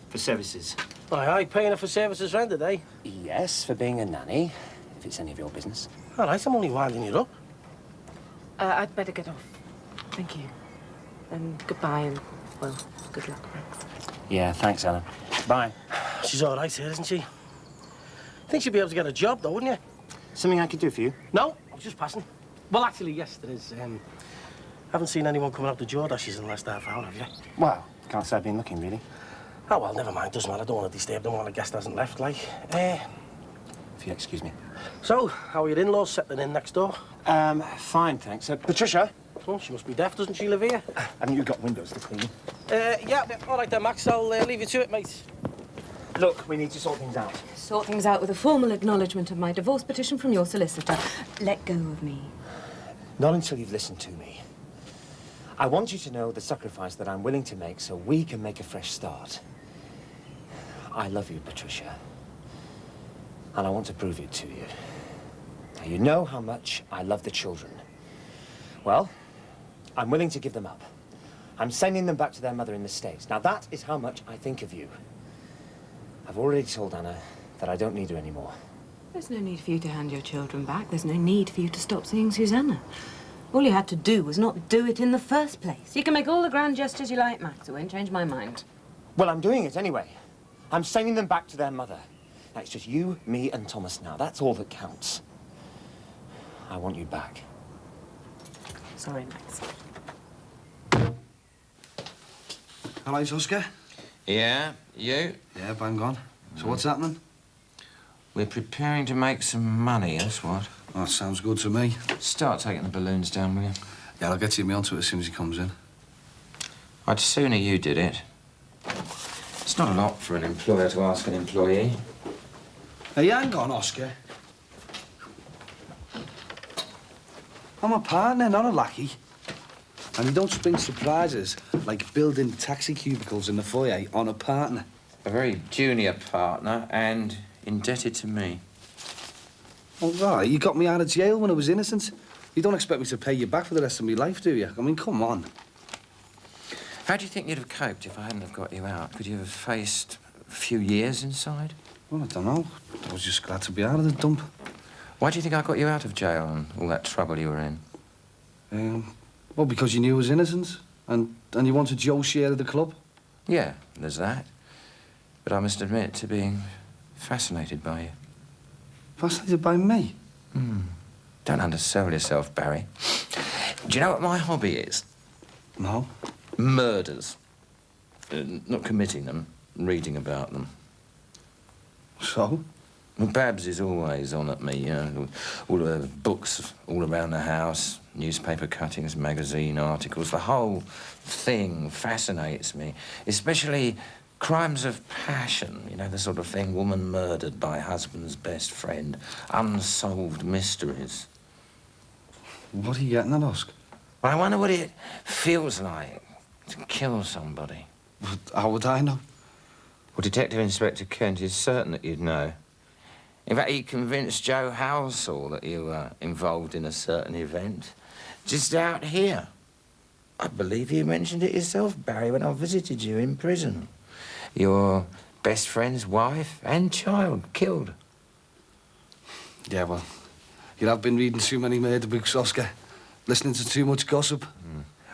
for services. Aye, paying her for services rendered, eh? Yes, for being a nanny, if it's any of your business. All right, I'm only winding you up. I'd better get off. Thank you. And goodbye and, well, good luck, Max. Yeah, thanks, Alan. Bye. She's all right here, isn't she? Think she'd be able to get a job, though, wouldn't you? Something I could do for you? No, I was just passing. Well, actually, yes, there is. Haven't seen anyone coming up to Jordash's in the last half hour, have you? Well, can't say I've been looking, really. Oh, well, never mind. Doesn't matter. I don't want to disturb them while the guest hasn't left, like. If you excuse me. So, how are your in-laws settling in next door? Fine, thanks. Patricia? Well, she must be deaf. Doesn't she live here? Haven't you got windows to clean? Yeah. All right then, Max. I'll leave you to it, mate. Look, we need to sort things out. Sort things out with a formal acknowledgement of my divorce petition from your solicitor. Let go of me. Not until you've listened to me. I want you to know the sacrifice that I'm willing to make so we can make a fresh start. I love you, Patricia. And I want to prove it to you. Now, you know how much I love the children. Well, I'm willing to give them up. I'm sending them back to their mother in the States. Now, that is how much I think of you. I've already told Anna that I don't need her anymore. There's no need for you to hand your children back. There's no need for you to stop seeing Susanna. All you had to do was not do it in the first place. You can make all the grand gestures you like, Max. It won't change my mind. Well, I'm doing it anyway. I'm sending them back to their mother. Now, it's just you, me, and Thomas now. That's all that counts. I want you back. Sorry, Max. Hello, Oscar. Yeah, you? Yeah, bang on. So what's happening? We're preparing to make some money, that's what. Oh, that sounds good to me. Start taking the balloons down, will you? Yeah, I'll get you onto it as soon as he comes in. I'd sooner you did it. It's not a lot for an employer to ask an employee. Hey, hang on, Oscar. I'm a partner, not a lackey. And you don't spring surprises like building taxi cubicles in the foyer on a partner. A very junior partner and indebted to me. All right, you got me out of jail when I was innocent. You don't expect me to pay you back for the rest of my life, do you? I mean, come on. How do you think you'd have coped if I hadn't have got you out? Could you have faced a few years inside? Well, I don't know. I was just glad to be out of the dump. Why do you think I got you out of jail and all that trouble you were in? Well, because you knew I was innocent. And you wanted Joe's share of the club. Yeah, there's that. But I must admit to being fascinated by you. Fascinated by me? Don't undersell yourself, Barry. Do you know what my hobby is? No. Murders. Not committing them, reading about them. So? Well, Babs is always on at me, you know, all the books all around the house, newspaper cuttings, magazine articles. The whole thing fascinates me, especially crimes of passion, you know, the sort of thing, woman murdered by husband's best friend, unsolved mysteries. What are you getting at, Oscar? I wonder what it feels like to kill somebody. How would I know? Well, Detective Inspector Kent is certain that you'd know. In fact, he convinced Joe Halsall that you were involved in a certain event just out here. I believe you mentioned it yourself, Barry, when I visited you in prison. Your best friend's wife and child killed. Yeah, well, you have been reading too many murder books, Oscar. Listening to too much gossip.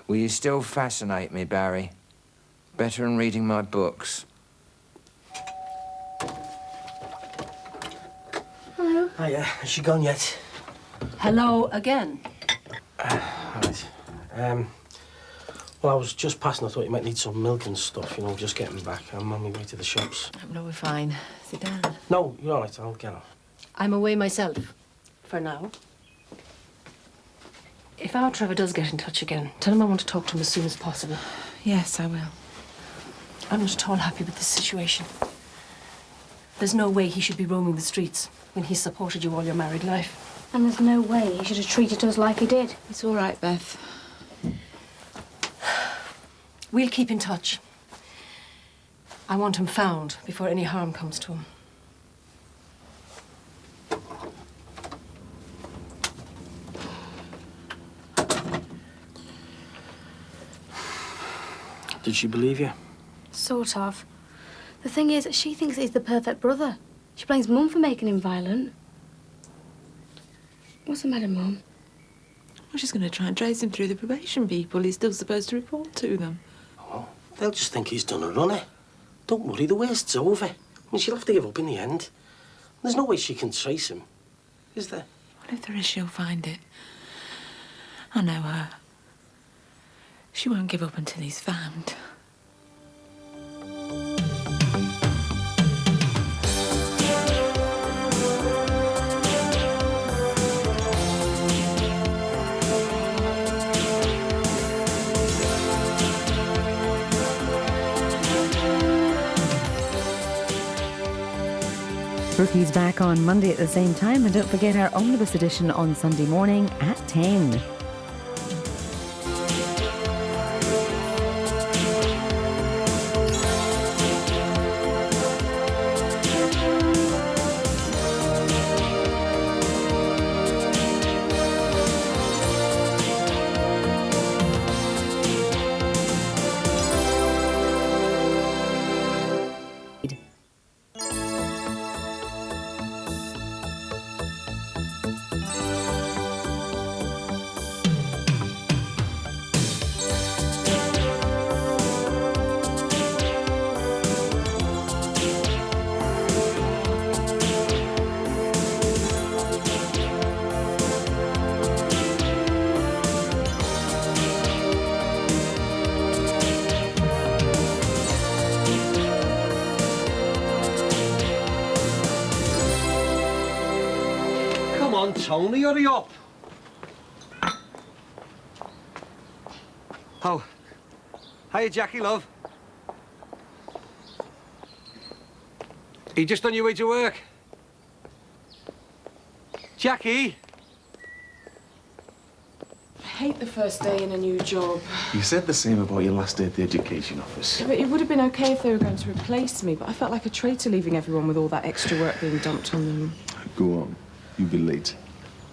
Well, you still fascinate me, Barry. Better than reading my books. Hello. Hiya. Has she gone yet? Hello again. Right. Well, I was just passing. I thought you might need some milk and stuff, you know, just getting back. I'm on my way to the shops. No, we're fine. Sit down. No, you're all right. I'll get her. I'm away myself. For now. If our Trevor does get in touch again, tell him I want to talk to him as soon as possible. Yes, I will. I'm not at all happy with this situation. There's no way he should be roaming the streets when he's supported you all your married life. And there's no way he should have treated us like he did. It's all right, Beth. We'll keep in touch. I want him found before any harm comes to him. Did she believe you? Sort of. The thing is, she thinks he's the perfect brother. She blames Mum for making him violent. What's the matter, Mum? Well, she's going to try and trace him through the probation people. He's still supposed to report to them. Oh, they'll just think he's done a runner. Don't worry, the worst's over. I mean, she'll have to give up in the end. There's no way she can trace him, is there? Well, if there is, she'll find it. I know her. She won't give up until he's found. Brookie's back on Monday at the same time, and don't forget our omnibus edition on Sunday morning at 10. Tony, hurry up. Oh. Hiya, Jackie, love. Are you just on your way to work? Jackie? I hate the first day in a new job. You said the same about your last day at the education office. But it would have been okay if they were going to replace me, but I felt like a traitor leaving everyone with all that extra work being dumped on them. Go on. You'll be late.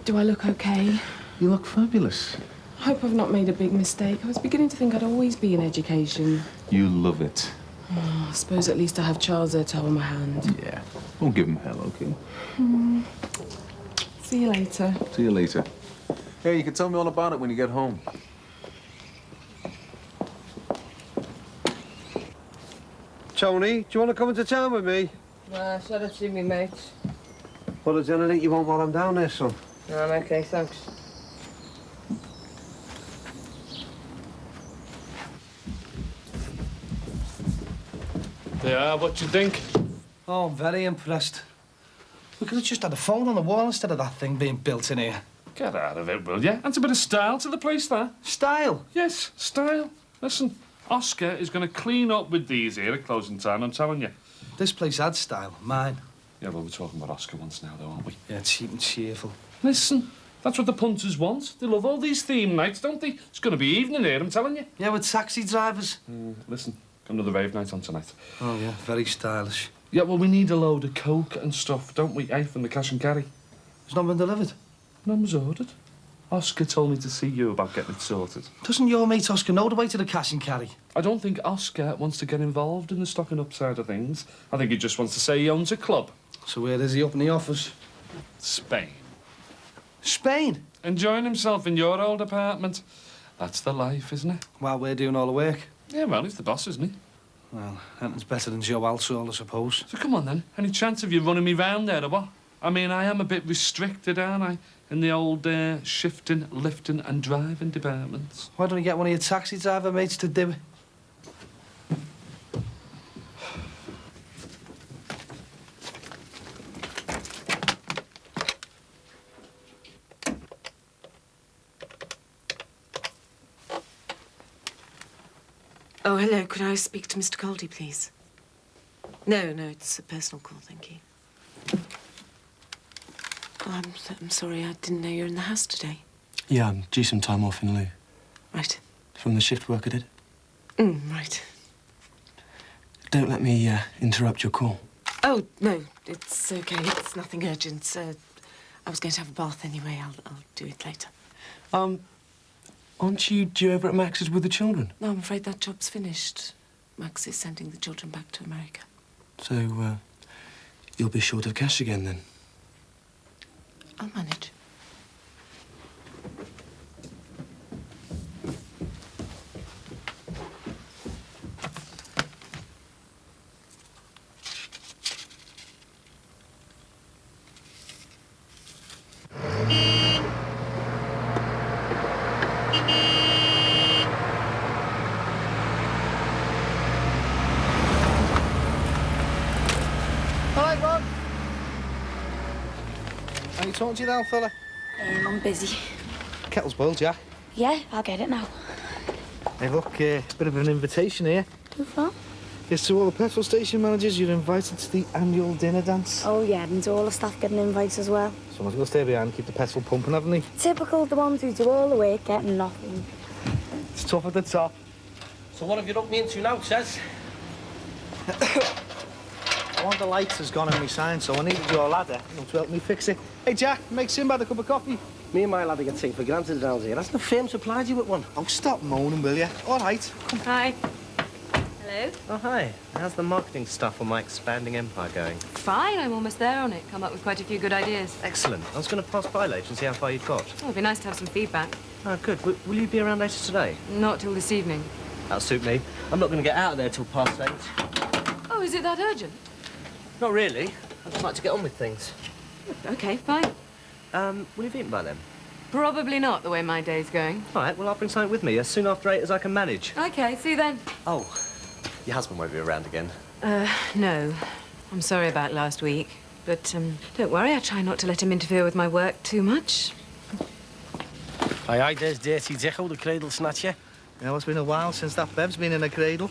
Do I look okay? You look fabulous. I hope I've not made a big mistake. I was beginning to think I'd always be in education. You love it. Oh, I suppose at least I have Charles there to hold my hand. Yeah. Don't give him hell, okay? See you later. See you later. Hey, you can tell me all about it when you get home. Tony, do you want to come into town with me? Nah, so I don't see me mates. Well, is there anything you want while I'm down there, son? No, I'm okay, thanks. Yeah, what you think? Oh, I'm very impressed. We could have just had a phone on the wall instead of that thing being built in here. Get out of it, will you? Adds a bit of style to the place, there. Style? Yes, style. Listen, Oscar is going to clean up with these here at closing time, I'm telling you. This place had style, mine. Yeah, well, we're talking about Oscar once now, though, aren't we? Yeah, cheap and cheerful. Listen, that's what the punters want. They love all these theme nights, don't they? It's going to be evening here, I'm telling you. Yeah, with taxi drivers. Listen, got another rave night on tonight. Oh, yeah, very stylish. Yeah, well, we need a load of coke and stuff, don't we, eh, from the cash and carry? It's not been delivered? None was ordered. Oscar told me to see you about getting it sorted. Doesn't your mate Oscar know the way to the cash and carry? I don't think Oscar wants to get involved in the stocking up side of things. I think he just wants to say he owns a club. So where is he up in the office? Spain. Spain? Enjoying himself in your old apartment. That's the life, isn't it? While we're doing all the work. Yeah, well, he's the boss, isn't he? Well, anything's better than Joe Alsall, I suppose. So come on, then. Any chance of you running me round there, or what? I mean, I am a bit restricted, aren't I? In the old shifting, lifting and driving departments. Why don't you get one of your taxi driver mates to do it? Oh, hello. Could I speak to Mr. Goldie, please? No, it's a personal call, thank you. Oh, I'm sorry. I didn't know you were in the house today. Yeah, I'm due some time off in lieu. Right. From the shift work I did. Right. Don't let me interrupt your call. Oh, no, it's okay. It's nothing urgent. I was going to have a bath anyway. I'll do it later. Aren't you due over at Max's with the children? No, I'm afraid that job's finished. Max is sending the children back to America. So, you'll be short of cash again, then? I'll manage. All right, Ron. Are you talking to you now, fella? I'm busy. Kettle's boiled, Jack. Yeah, I'll get it now. Hey, look, bit of an invitation here. Too far? It's to all the petrol station managers. You're invited to the annual dinner dance. Oh, yeah, and to all the staff getting invites as well. Someone's going to stay behind and keep the petrol pumping, haven't they? Typical, the ones who do all the work, getting nothing. It's tough at the top. So what have you looked me into now, Tess? One of the lights has gone in my sign, so I needed your ladder to help me fix it. Hey, Jack, make Sinbad a cup of coffee. Me and my ladder get taken for granted around here. Hasn't the firm supplied you with one? Oh, stop moaning, will you? All right. Hi. Hello. Oh, hi. How's the marketing stuff on my expanding empire going? Fine, I'm almost there on it. Come up with quite a few good ideas. Excellent. I was going to pass by later and see how far you'd got. Oh, it'd be nice to have some feedback. Oh, good. Will you be around later today? Not till this evening. That'll suit me. I'm not going to get out of there till past 8. Oh, is it that urgent? Not really. I'd just like to get on with things. Okay, fine. Will you have eaten by then? Probably not, the way my day's going. All right, well, I'll bring something with me as soon after 8 as I can manage. Okay, see you then. Oh, your husband won't be around again. No. I'm sorry about last week. But, don't worry, I try not to let him interfere with my work too much. Aye, aye, there's Dirty Dicko, the cradle snatcher. You know, it's been a while since that Bev's been in a cradle.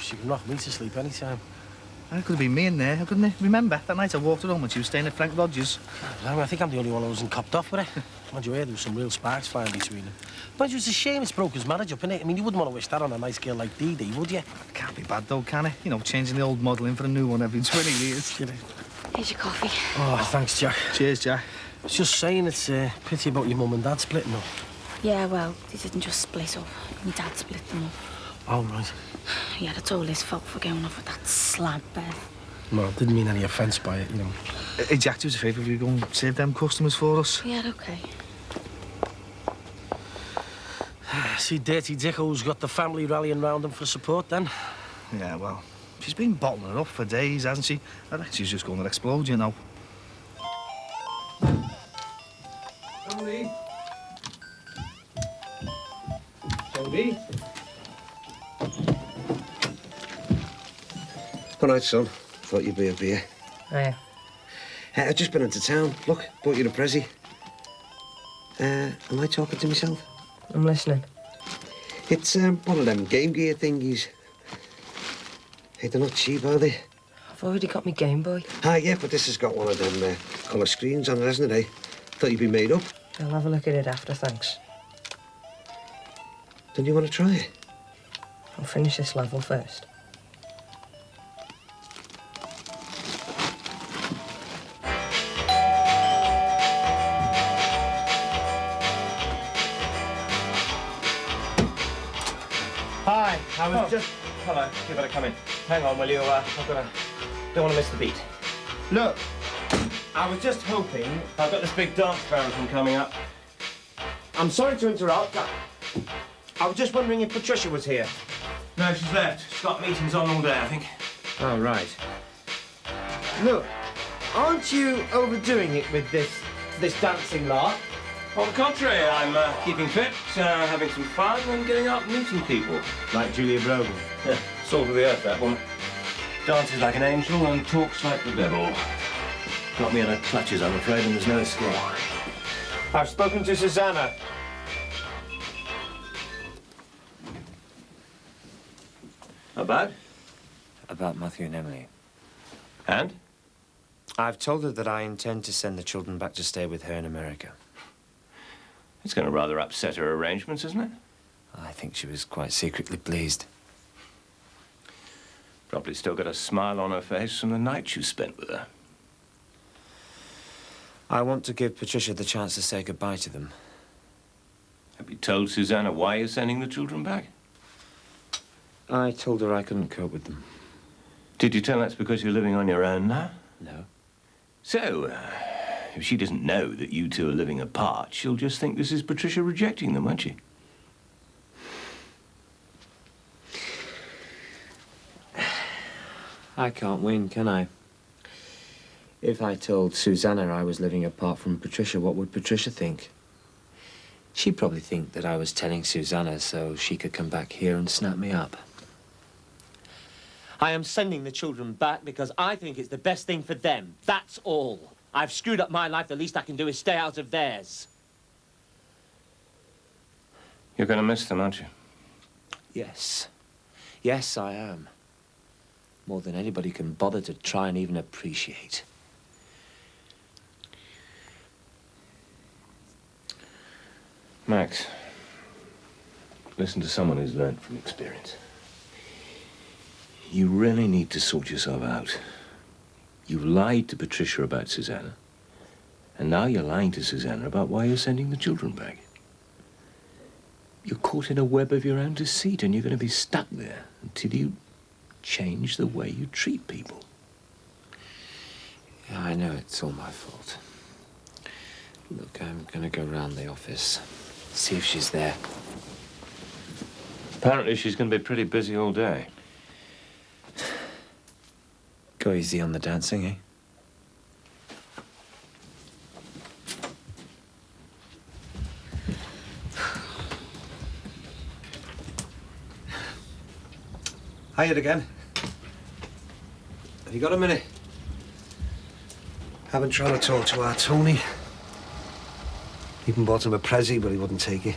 She can knock me to sleep any time. It could have been me in there, couldn't it? Remember, that night I walked her home when she was staying at Frank Rogers. I think I'm the only one who wasn't copped off with it. Mind you, there was some real sparks flying between them. But it was a shame it's broke his marriage up, innit? I mean, you wouldn't want to wish that on a nice girl like Dee Dee, would you? It can't be bad, though, can it? You know, changing the old model in for a new one every 20 years. Here's your coffee. Oh, thanks, Jack. Cheers, Jack. I was just saying it's a pity about your mum and dad splitting up. Yeah, well, they didn't just split up. My dad split them up. Oh, right. Yeah, that's all his fault for going off with that slab, Bev. No, I didn't mean any offence by it, you know. Hey, Jack, do us a favour if you go and save them customers for us. Yeah, okay. See, Dirty Dicko's got the family rallying round him for support, then? Yeah, well, she's been bottling it up for days, hasn't she? I reckon she's just going to explode, you know. Tony? Tony? All right, son. Thought you'd be a beer. Oh, yeah. I've just been into town. Look, bought you a prezi. Am I talking to myself? I'm listening. It's one of them Game Gear thingies. Hey, they're not cheap, are they? I've already got my Game Boy. Ah, yeah, but this has got one of them colour screens on it, hasn't it, eh? Thought you'd be made up. I'll have a look at it after, thanks. Don't you want to try it? I'll finish this level first. Hi, I was just... Hello, you better come in. Hang on, will you? Don't want to miss the beat. Look, I was just hoping... I've got this big dance marathon coming up. I'm sorry to interrupt. I was just wondering if Patricia was here. No, she's left. She's got meetings on all day, I think. Oh, right. Look, aren't you overdoing it with this dancing lark? On the contrary, I'm keeping fit, having some fun and getting out and meeting people. Like Julia Brogan. Yeah, salt of the earth, that one. Dances like an angel and talks like the devil. Got me in her clutches, I'm afraid, and there's no escape. I've spoken to Susanna. About? About Matthew and Emily. And? I've told her that I intend to send the children back to stay with her in America. It's going to rather upset her arrangements, isn't it? I think she was quite secretly pleased. Probably still got a smile on her face from the night you spent with her. I want to give Patricia the chance to say goodbye to them. Have you told Susanna why you're sending the children back? I told her I couldn't cope with them. Did you tell her that's because you're living on your own now? No. So, if she doesn't know that you two are living apart, she'll just think this is Patricia rejecting them, won't she? I can't win, can I? If I told Susanna I was living apart from Patricia, what would Patricia think? She'd probably think that I was telling Susanna so she could come back here and snap me up. I am sending the children back because I think it's the best thing for them. That's all. I've screwed up my life. The least I can do is stay out of theirs. You're going to miss them, aren't you? Yes. Yes, I am. More than anybody can bother to try and even appreciate. Max, listen to someone who's learned from experience. You really need to sort yourself out. You lied to Patricia about Susanna, and now you're lying to Susanna about why you're sending the children back. You're caught in a web of your own deceit, and you're going to be stuck there until you change the way you treat people. Yeah, I know it's all my fault. Look, I'm going to go round the office, see if she's there. Apparently she's going to be pretty busy all day. Go easy on the dancing, eh? Hiya again. Have you got a minute? I've been trying to talk to our Tony. Even bought him a Prezi, but he wouldn't take it.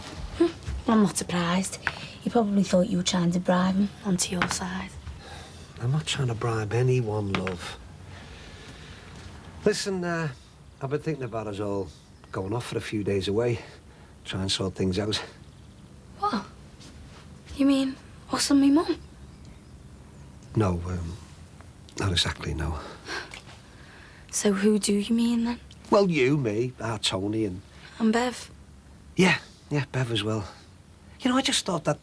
I'm not surprised. He probably thought you were trying to bribe him onto your side. I'm not trying to bribe anyone, love. Listen, I've been thinking about us all going off for a few days away, try and sort things out. What? You mean us and me mum? No, not exactly, no. So who do you mean then? Well, you, me, our Tony, and... And Bev? Yeah, Bev as well. You know, I just thought that,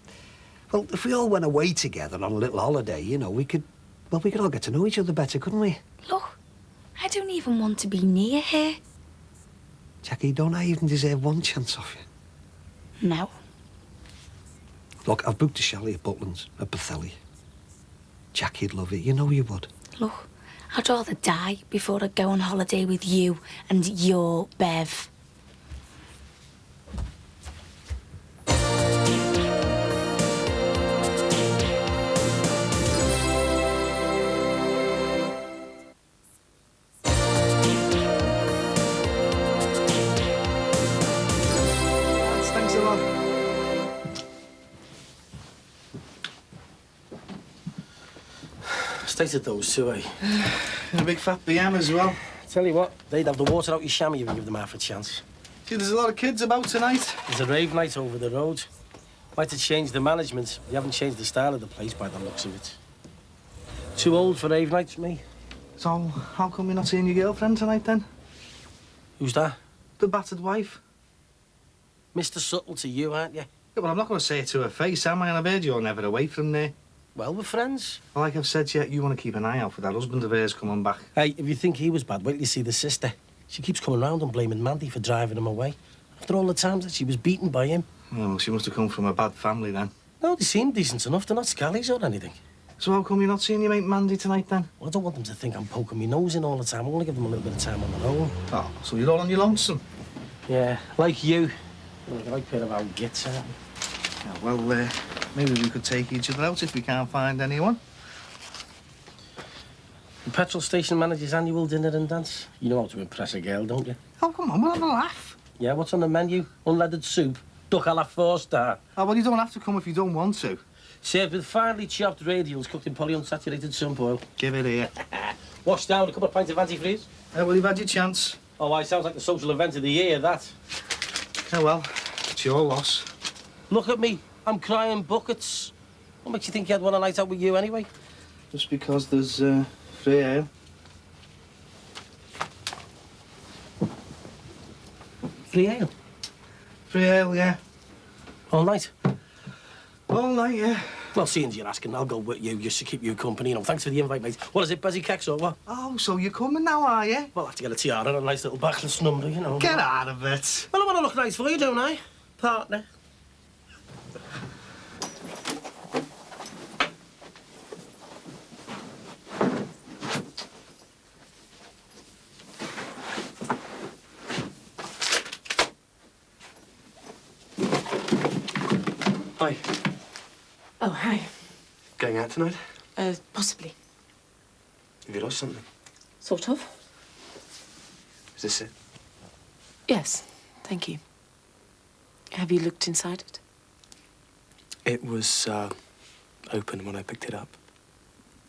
well, if we all went away together on a little holiday, you know, we could all get to know each other better, couldn't we? Look, I don't even want to be near here. Jackie, don't I even deserve one chance off you? No. Look, I've booked a chalet at Butlands, at Bethelly. Jackie'd love it, you know you would. Look, I'd rather die before I'd go on holiday with you and your Bev. Thanks a lot. Stated those two, eh? And a big fat BM as well. Tell you what, they'd have the water out your chamois if you give them half a chance. See, there's a lot of kids about tonight. There's a rave night over the road. Might have changed the management. You haven't changed the style of the place by the looks of it. Too old for rave nights, me. So, how come you're not seeing your girlfriend tonight, then? Who's that? The battered wife. Mr. Subtle to you, aren't you? Yeah, but I'm not going to say it to her face, am I? And I've heard you're never away from there. Well, we're friends. Well, like I've said to you, you want to keep an eye out for that husband of hers coming back. Hey, if you think he was bad, wait till you see the sister. She keeps coming round and blaming Mandy for driving him away. After all the times that she was beaten by him. Oh, well, she must have come from a bad family, then. No, they seem decent enough. They're not scallies or anything. So how come you're not seeing your mate Mandy tonight, then? Well, I don't want them to think I'm poking my nose in all the time. I want to give them a little bit of time on their own. Oh, so you're all on your lonesome? Yeah, like you. Like a right pair of old gits, aren't we? Yeah, well, maybe we could take each other out if we can't find anyone. The petrol station manager's annual dinner and dance. You know how to impress a girl, don't you? Oh, come on, we'll have a laugh. Yeah, what's on the menu? Unleaded soup, duck a la 4-star. Oh, well, you don't have to come if you don't want to. Served with finely chopped radials cooked in polyunsaturated sunboil. Give it here. Washed down with a couple of pints of antifreeze. Well, you've had your chance. Oh, why, sounds like the social event of the year, that. Oh, well, it's your loss. Look at me. I'm crying buckets. What makes you think you had one a night out with you, anyway? Just because there's free ale. Free ale? Free ale, yeah. All night? All night, yeah. Well, seeing as you're asking, I'll go with you just to keep you company. You know, thanks for the invite, mate. What is it, Bezzy Kex or what? Oh, so you're coming now, are you? Well, I have to get a tiara and a nice little backless number, you know. Get out of it. Well, I want to look nice for you, don't I? Partner. Hi. Oh, hi. Going out tonight? Possibly. Have you lost something? Sort of. Is this it? Yes, thank you. Have you looked inside it? It was, open when I picked it up.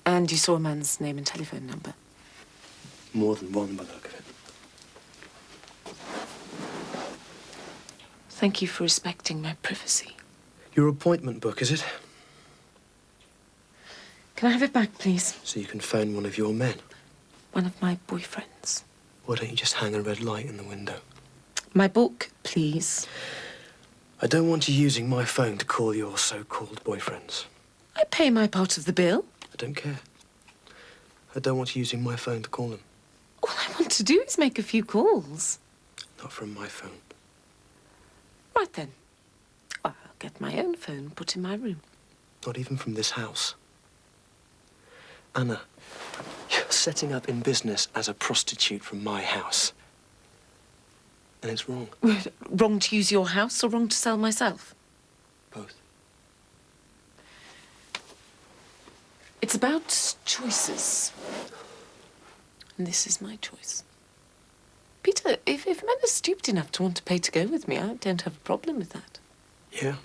And you saw a man's name and telephone number? More than one by the look of it. Thank you for respecting my privacy. Your appointment book, is it? Can I have it back, please? So you can phone one of your men? One of my boyfriends. Why don't you just hang a red light in the window? My book, please. I don't want you using my phone to call your so-called boyfriends. I pay my part of the bill. I don't care. I don't want you using my phone to call them. All I want to do is make a few calls. Not from my phone. Right then. I'll get my own phone, put in my room. Not even from this house. Anna, you're setting up in business as a prostitute from my house. And it's wrong. Wrong to use your house or wrong to sell myself? Both. It's about choices. And this is my choice. Peter, if men are stupid enough to want to pay to go with me, I don't have a problem with that. Yeah?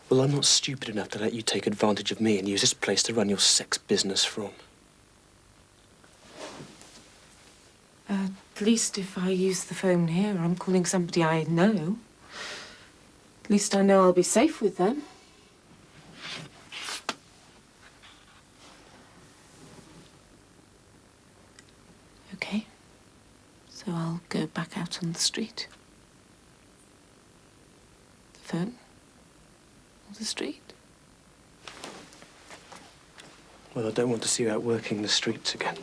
Well, I'm not stupid enough to let you take advantage of me and use this place to run your sex business from. At least if I use the phone here, I'm calling somebody I know. At least I know I'll be safe with them. Okay. So I'll go back out on the street. The phone. Or the street. Well, I don't want to see you out working the streets again.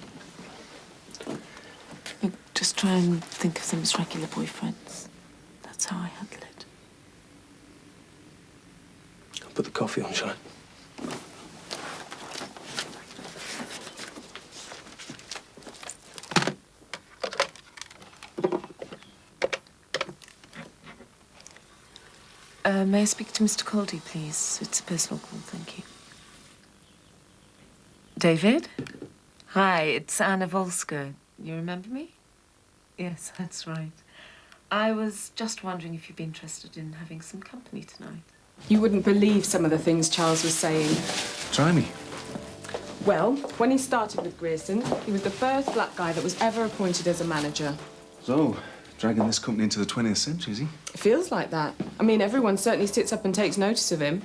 Look, just try and think of them as regular boyfriends. That's how I handle it. I'll put the coffee on, shall I? May I speak to Mr. Caldy, please? It's a personal call, thank you. David? Hi, it's Anna Volska. You remember me? Yes, that's right. I was just wondering if you'd be interested in having some company tonight. You wouldn't believe some of the things Charles was saying. Try me. Well, when he started with Grierson, he was the first black guy that was ever appointed as a manager. So, dragging this company into the 20th century, is he? It feels like that. I mean, everyone certainly sits up and takes notice of him.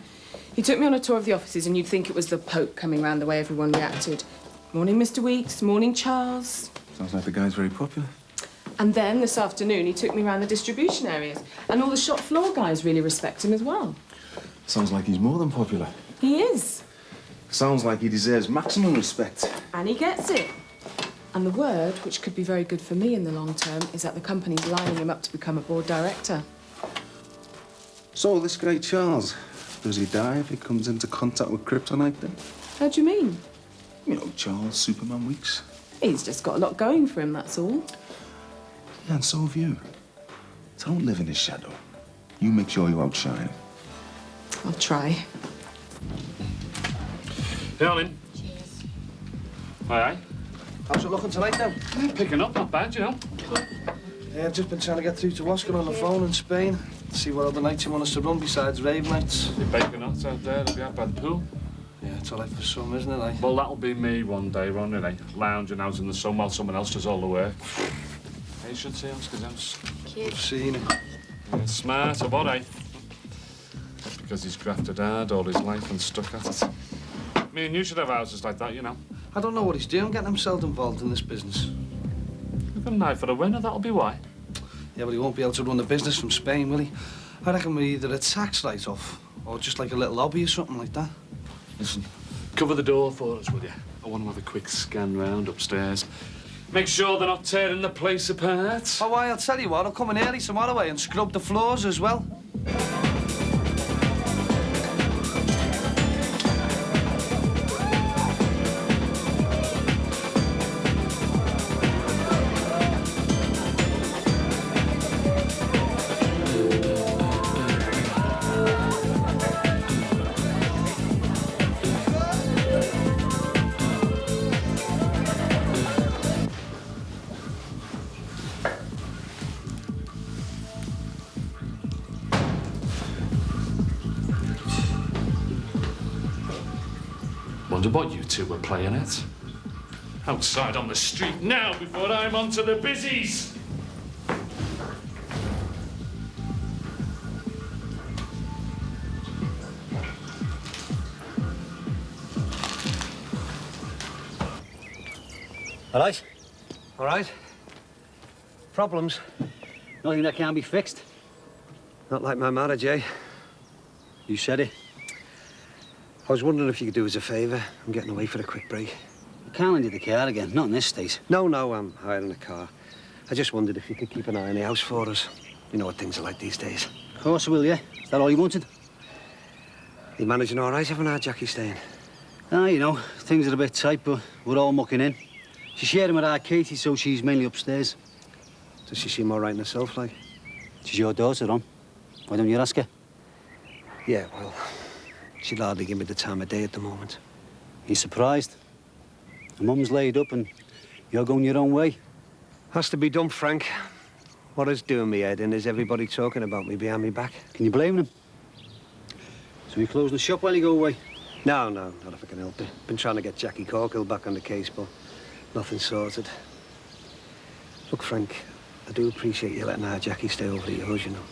He took me on a tour of the offices and you'd think it was the Pope coming round the way everyone reacted. Morning, Mr. Weeks. Morning, Charles. Sounds like the guy's very popular. And then, this afternoon, he took me around the distribution areas. And all the shop floor guys really respect him as well. Sounds like he's more than popular. He is. Sounds like he deserves maximum respect. And he gets it. And the word, which could be very good for me in the long term, is that the company's lining him up to become a board director. So, this guy Charles, does he die if he comes into contact with kryptonite then? How do you mean? You know, Charles Superman Weeks. He's just got a lot going for him, that's all. Yeah, and so have you. So don't live in his shadow. You make sure you outshine him. I'll try. Darling. Cheers. Aye. How's it looking tonight, then? Picking up, not bad, you know. Yeah, I've just been trying to get through to Oscar on the phone in Spain. See what other nights you want us to run besides rave nights. The bacon nuts out there, they'll be out by the pool. Yeah, it's all right for some, isn't it, eh? Well, that'll be me one day, Ron, eh? Lounging out in the sun while someone else does all the work. You should see Oscar's house. I've seen it. Yeah, smart, or what, eh? Because he's grafted hard all his life and stuck at it. I mean, you should have houses like that, you know. I don't know what he's doing, getting himself involved in this business. Look at an eye for a winner, that'll be why. Yeah, but he won't be able to run the business from Spain, will he? I reckon we're either a tax write-off or just like a little hobby or something like that. Listen, cover the door for us, will you? I want to have a quick scan round upstairs. Make sure they're not tearing the place apart. Oh, why, I'll tell you what, I'll come in early tomorrow way and scrub the floors as well. Wonder what you two were playing at. Outside on the street now before I'm onto the busies. All right? All right. Problems? Nothing that can't be fixed. Not like my marriage, eh? You said it. I was wondering if you could do us a favour. I'm getting away for a quick break. You can't lend you the car again, not in this state. No, I'm hiring a car. I just wondered if you could keep an eye on the house for us. You know what things are like these days. Of course I will, yeah. Is that all you wanted? You managing all right, haven't I, Jackie staying? Ah, you know, things are a bit tight, but we're all mucking in. She's sharing with our Katie, so she's mainly upstairs. Does she seem all right in herself, like? She's your daughter, Ron. Why don't you ask her? Yeah, well, she'd hardly give me the time of day at the moment. You surprised? Her mum's laid up and you're going your own way. Has to be done, Frank. What is doing me head in is everybody talking about me behind me back. Can you blame them? So you closing the shop while you go away? No, not if I can help it. Been trying to get Jackie Corkill back on the case, but nothing sorted. Look, Frank, I do appreciate you letting our Jackie stay over at yours, you know.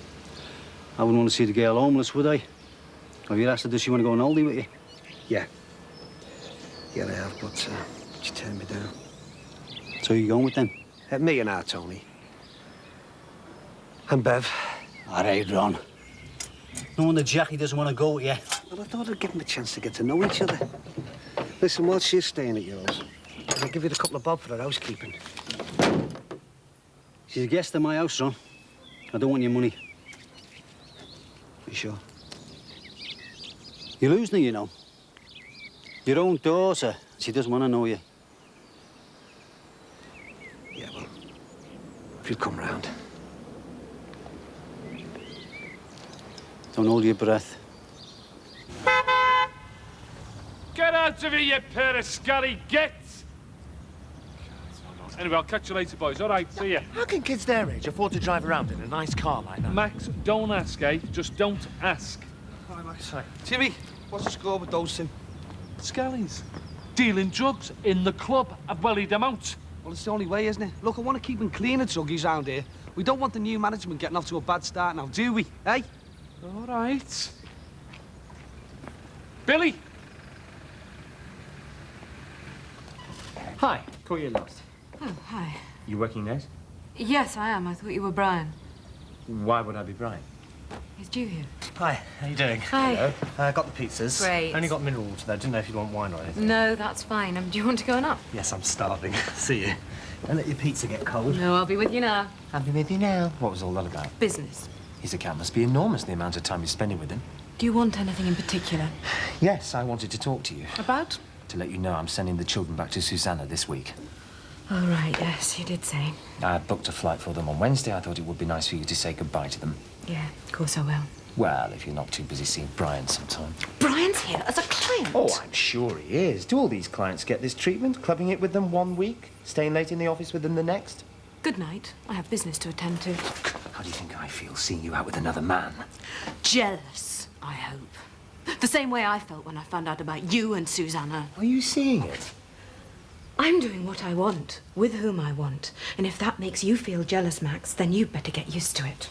I wouldn't want to see the girl homeless, would I? Have you asked her, does she want to go on holiday with you? Yeah. Yeah, I have, but she turned me down. So who are you going with then? Me and our Tony. And Bev. All right, Ron. No wonder Jackie doesn't want to go with you. Well, I thought I'd give them a chance to get to know each other. Listen, while she's staying at yours, I'll give you a couple of bob for her housekeeping. She's a guest in my house, Ron. I don't want your money. You sure? You're losing her, you know. Your own daughter. She doesn't want to know you. Yeah, well, if you'd come round. Don't hold your breath. Get out of here, you pair of scally gets! Anyway, I'll catch you later, boys. All right, see ya. How can kids their age afford to drive around in a nice car like that? Max, don't ask, eh? Just don't ask. Hi, Max. Hi. Timmy, what's the score with those two? Scallies. Dealing drugs in the club. I've wellied them out. Well, it's the only way, isn't it? Look, I want to keep them clean of druggies round here. We don't want the new management getting off to a bad start now, do we? Eh? All right. Billy! Hi, caught you last. Oh, hi. You working late? Yes, I am. I thought you were Brian. Why would I be Brian? He's due here. Hi, how you doing? Hi. Hello. Got the pizzas. Great. Only got mineral water there. Didn't know if you'd want wine or anything. No, that's fine. Do you want to go on up? Yes, I'm starving. See you. Don't let your pizza get cold. No, I'll be with you now. I'll be with you now. What was all that about? Business. His account must be enormous, the amount of time you're spending with him. Do you want anything in particular? Yes, I wanted to talk to you. About? To let you know I'm sending the children back to Susanna this week. All right, yes, you did say. I booked a flight for them on Wednesday. I thought it would be nice for you to say goodbye to them. Yeah, of course I will. Well, if you're not too busy seeing Brian sometime. Brian's here as a client. Oh, I'm sure he is. Do all these clients get this treatment? Clubbing it with them one week, staying late in the office with them the next? Good night. I have business to attend to. How do you think I feel seeing you out with another man? Jealous, I hope. The same way I felt when I found out about you and Susanna. Are you seeing it? I'm doing what I want, with whom I want. And if that makes you feel jealous, Max, then you'd better get used to it.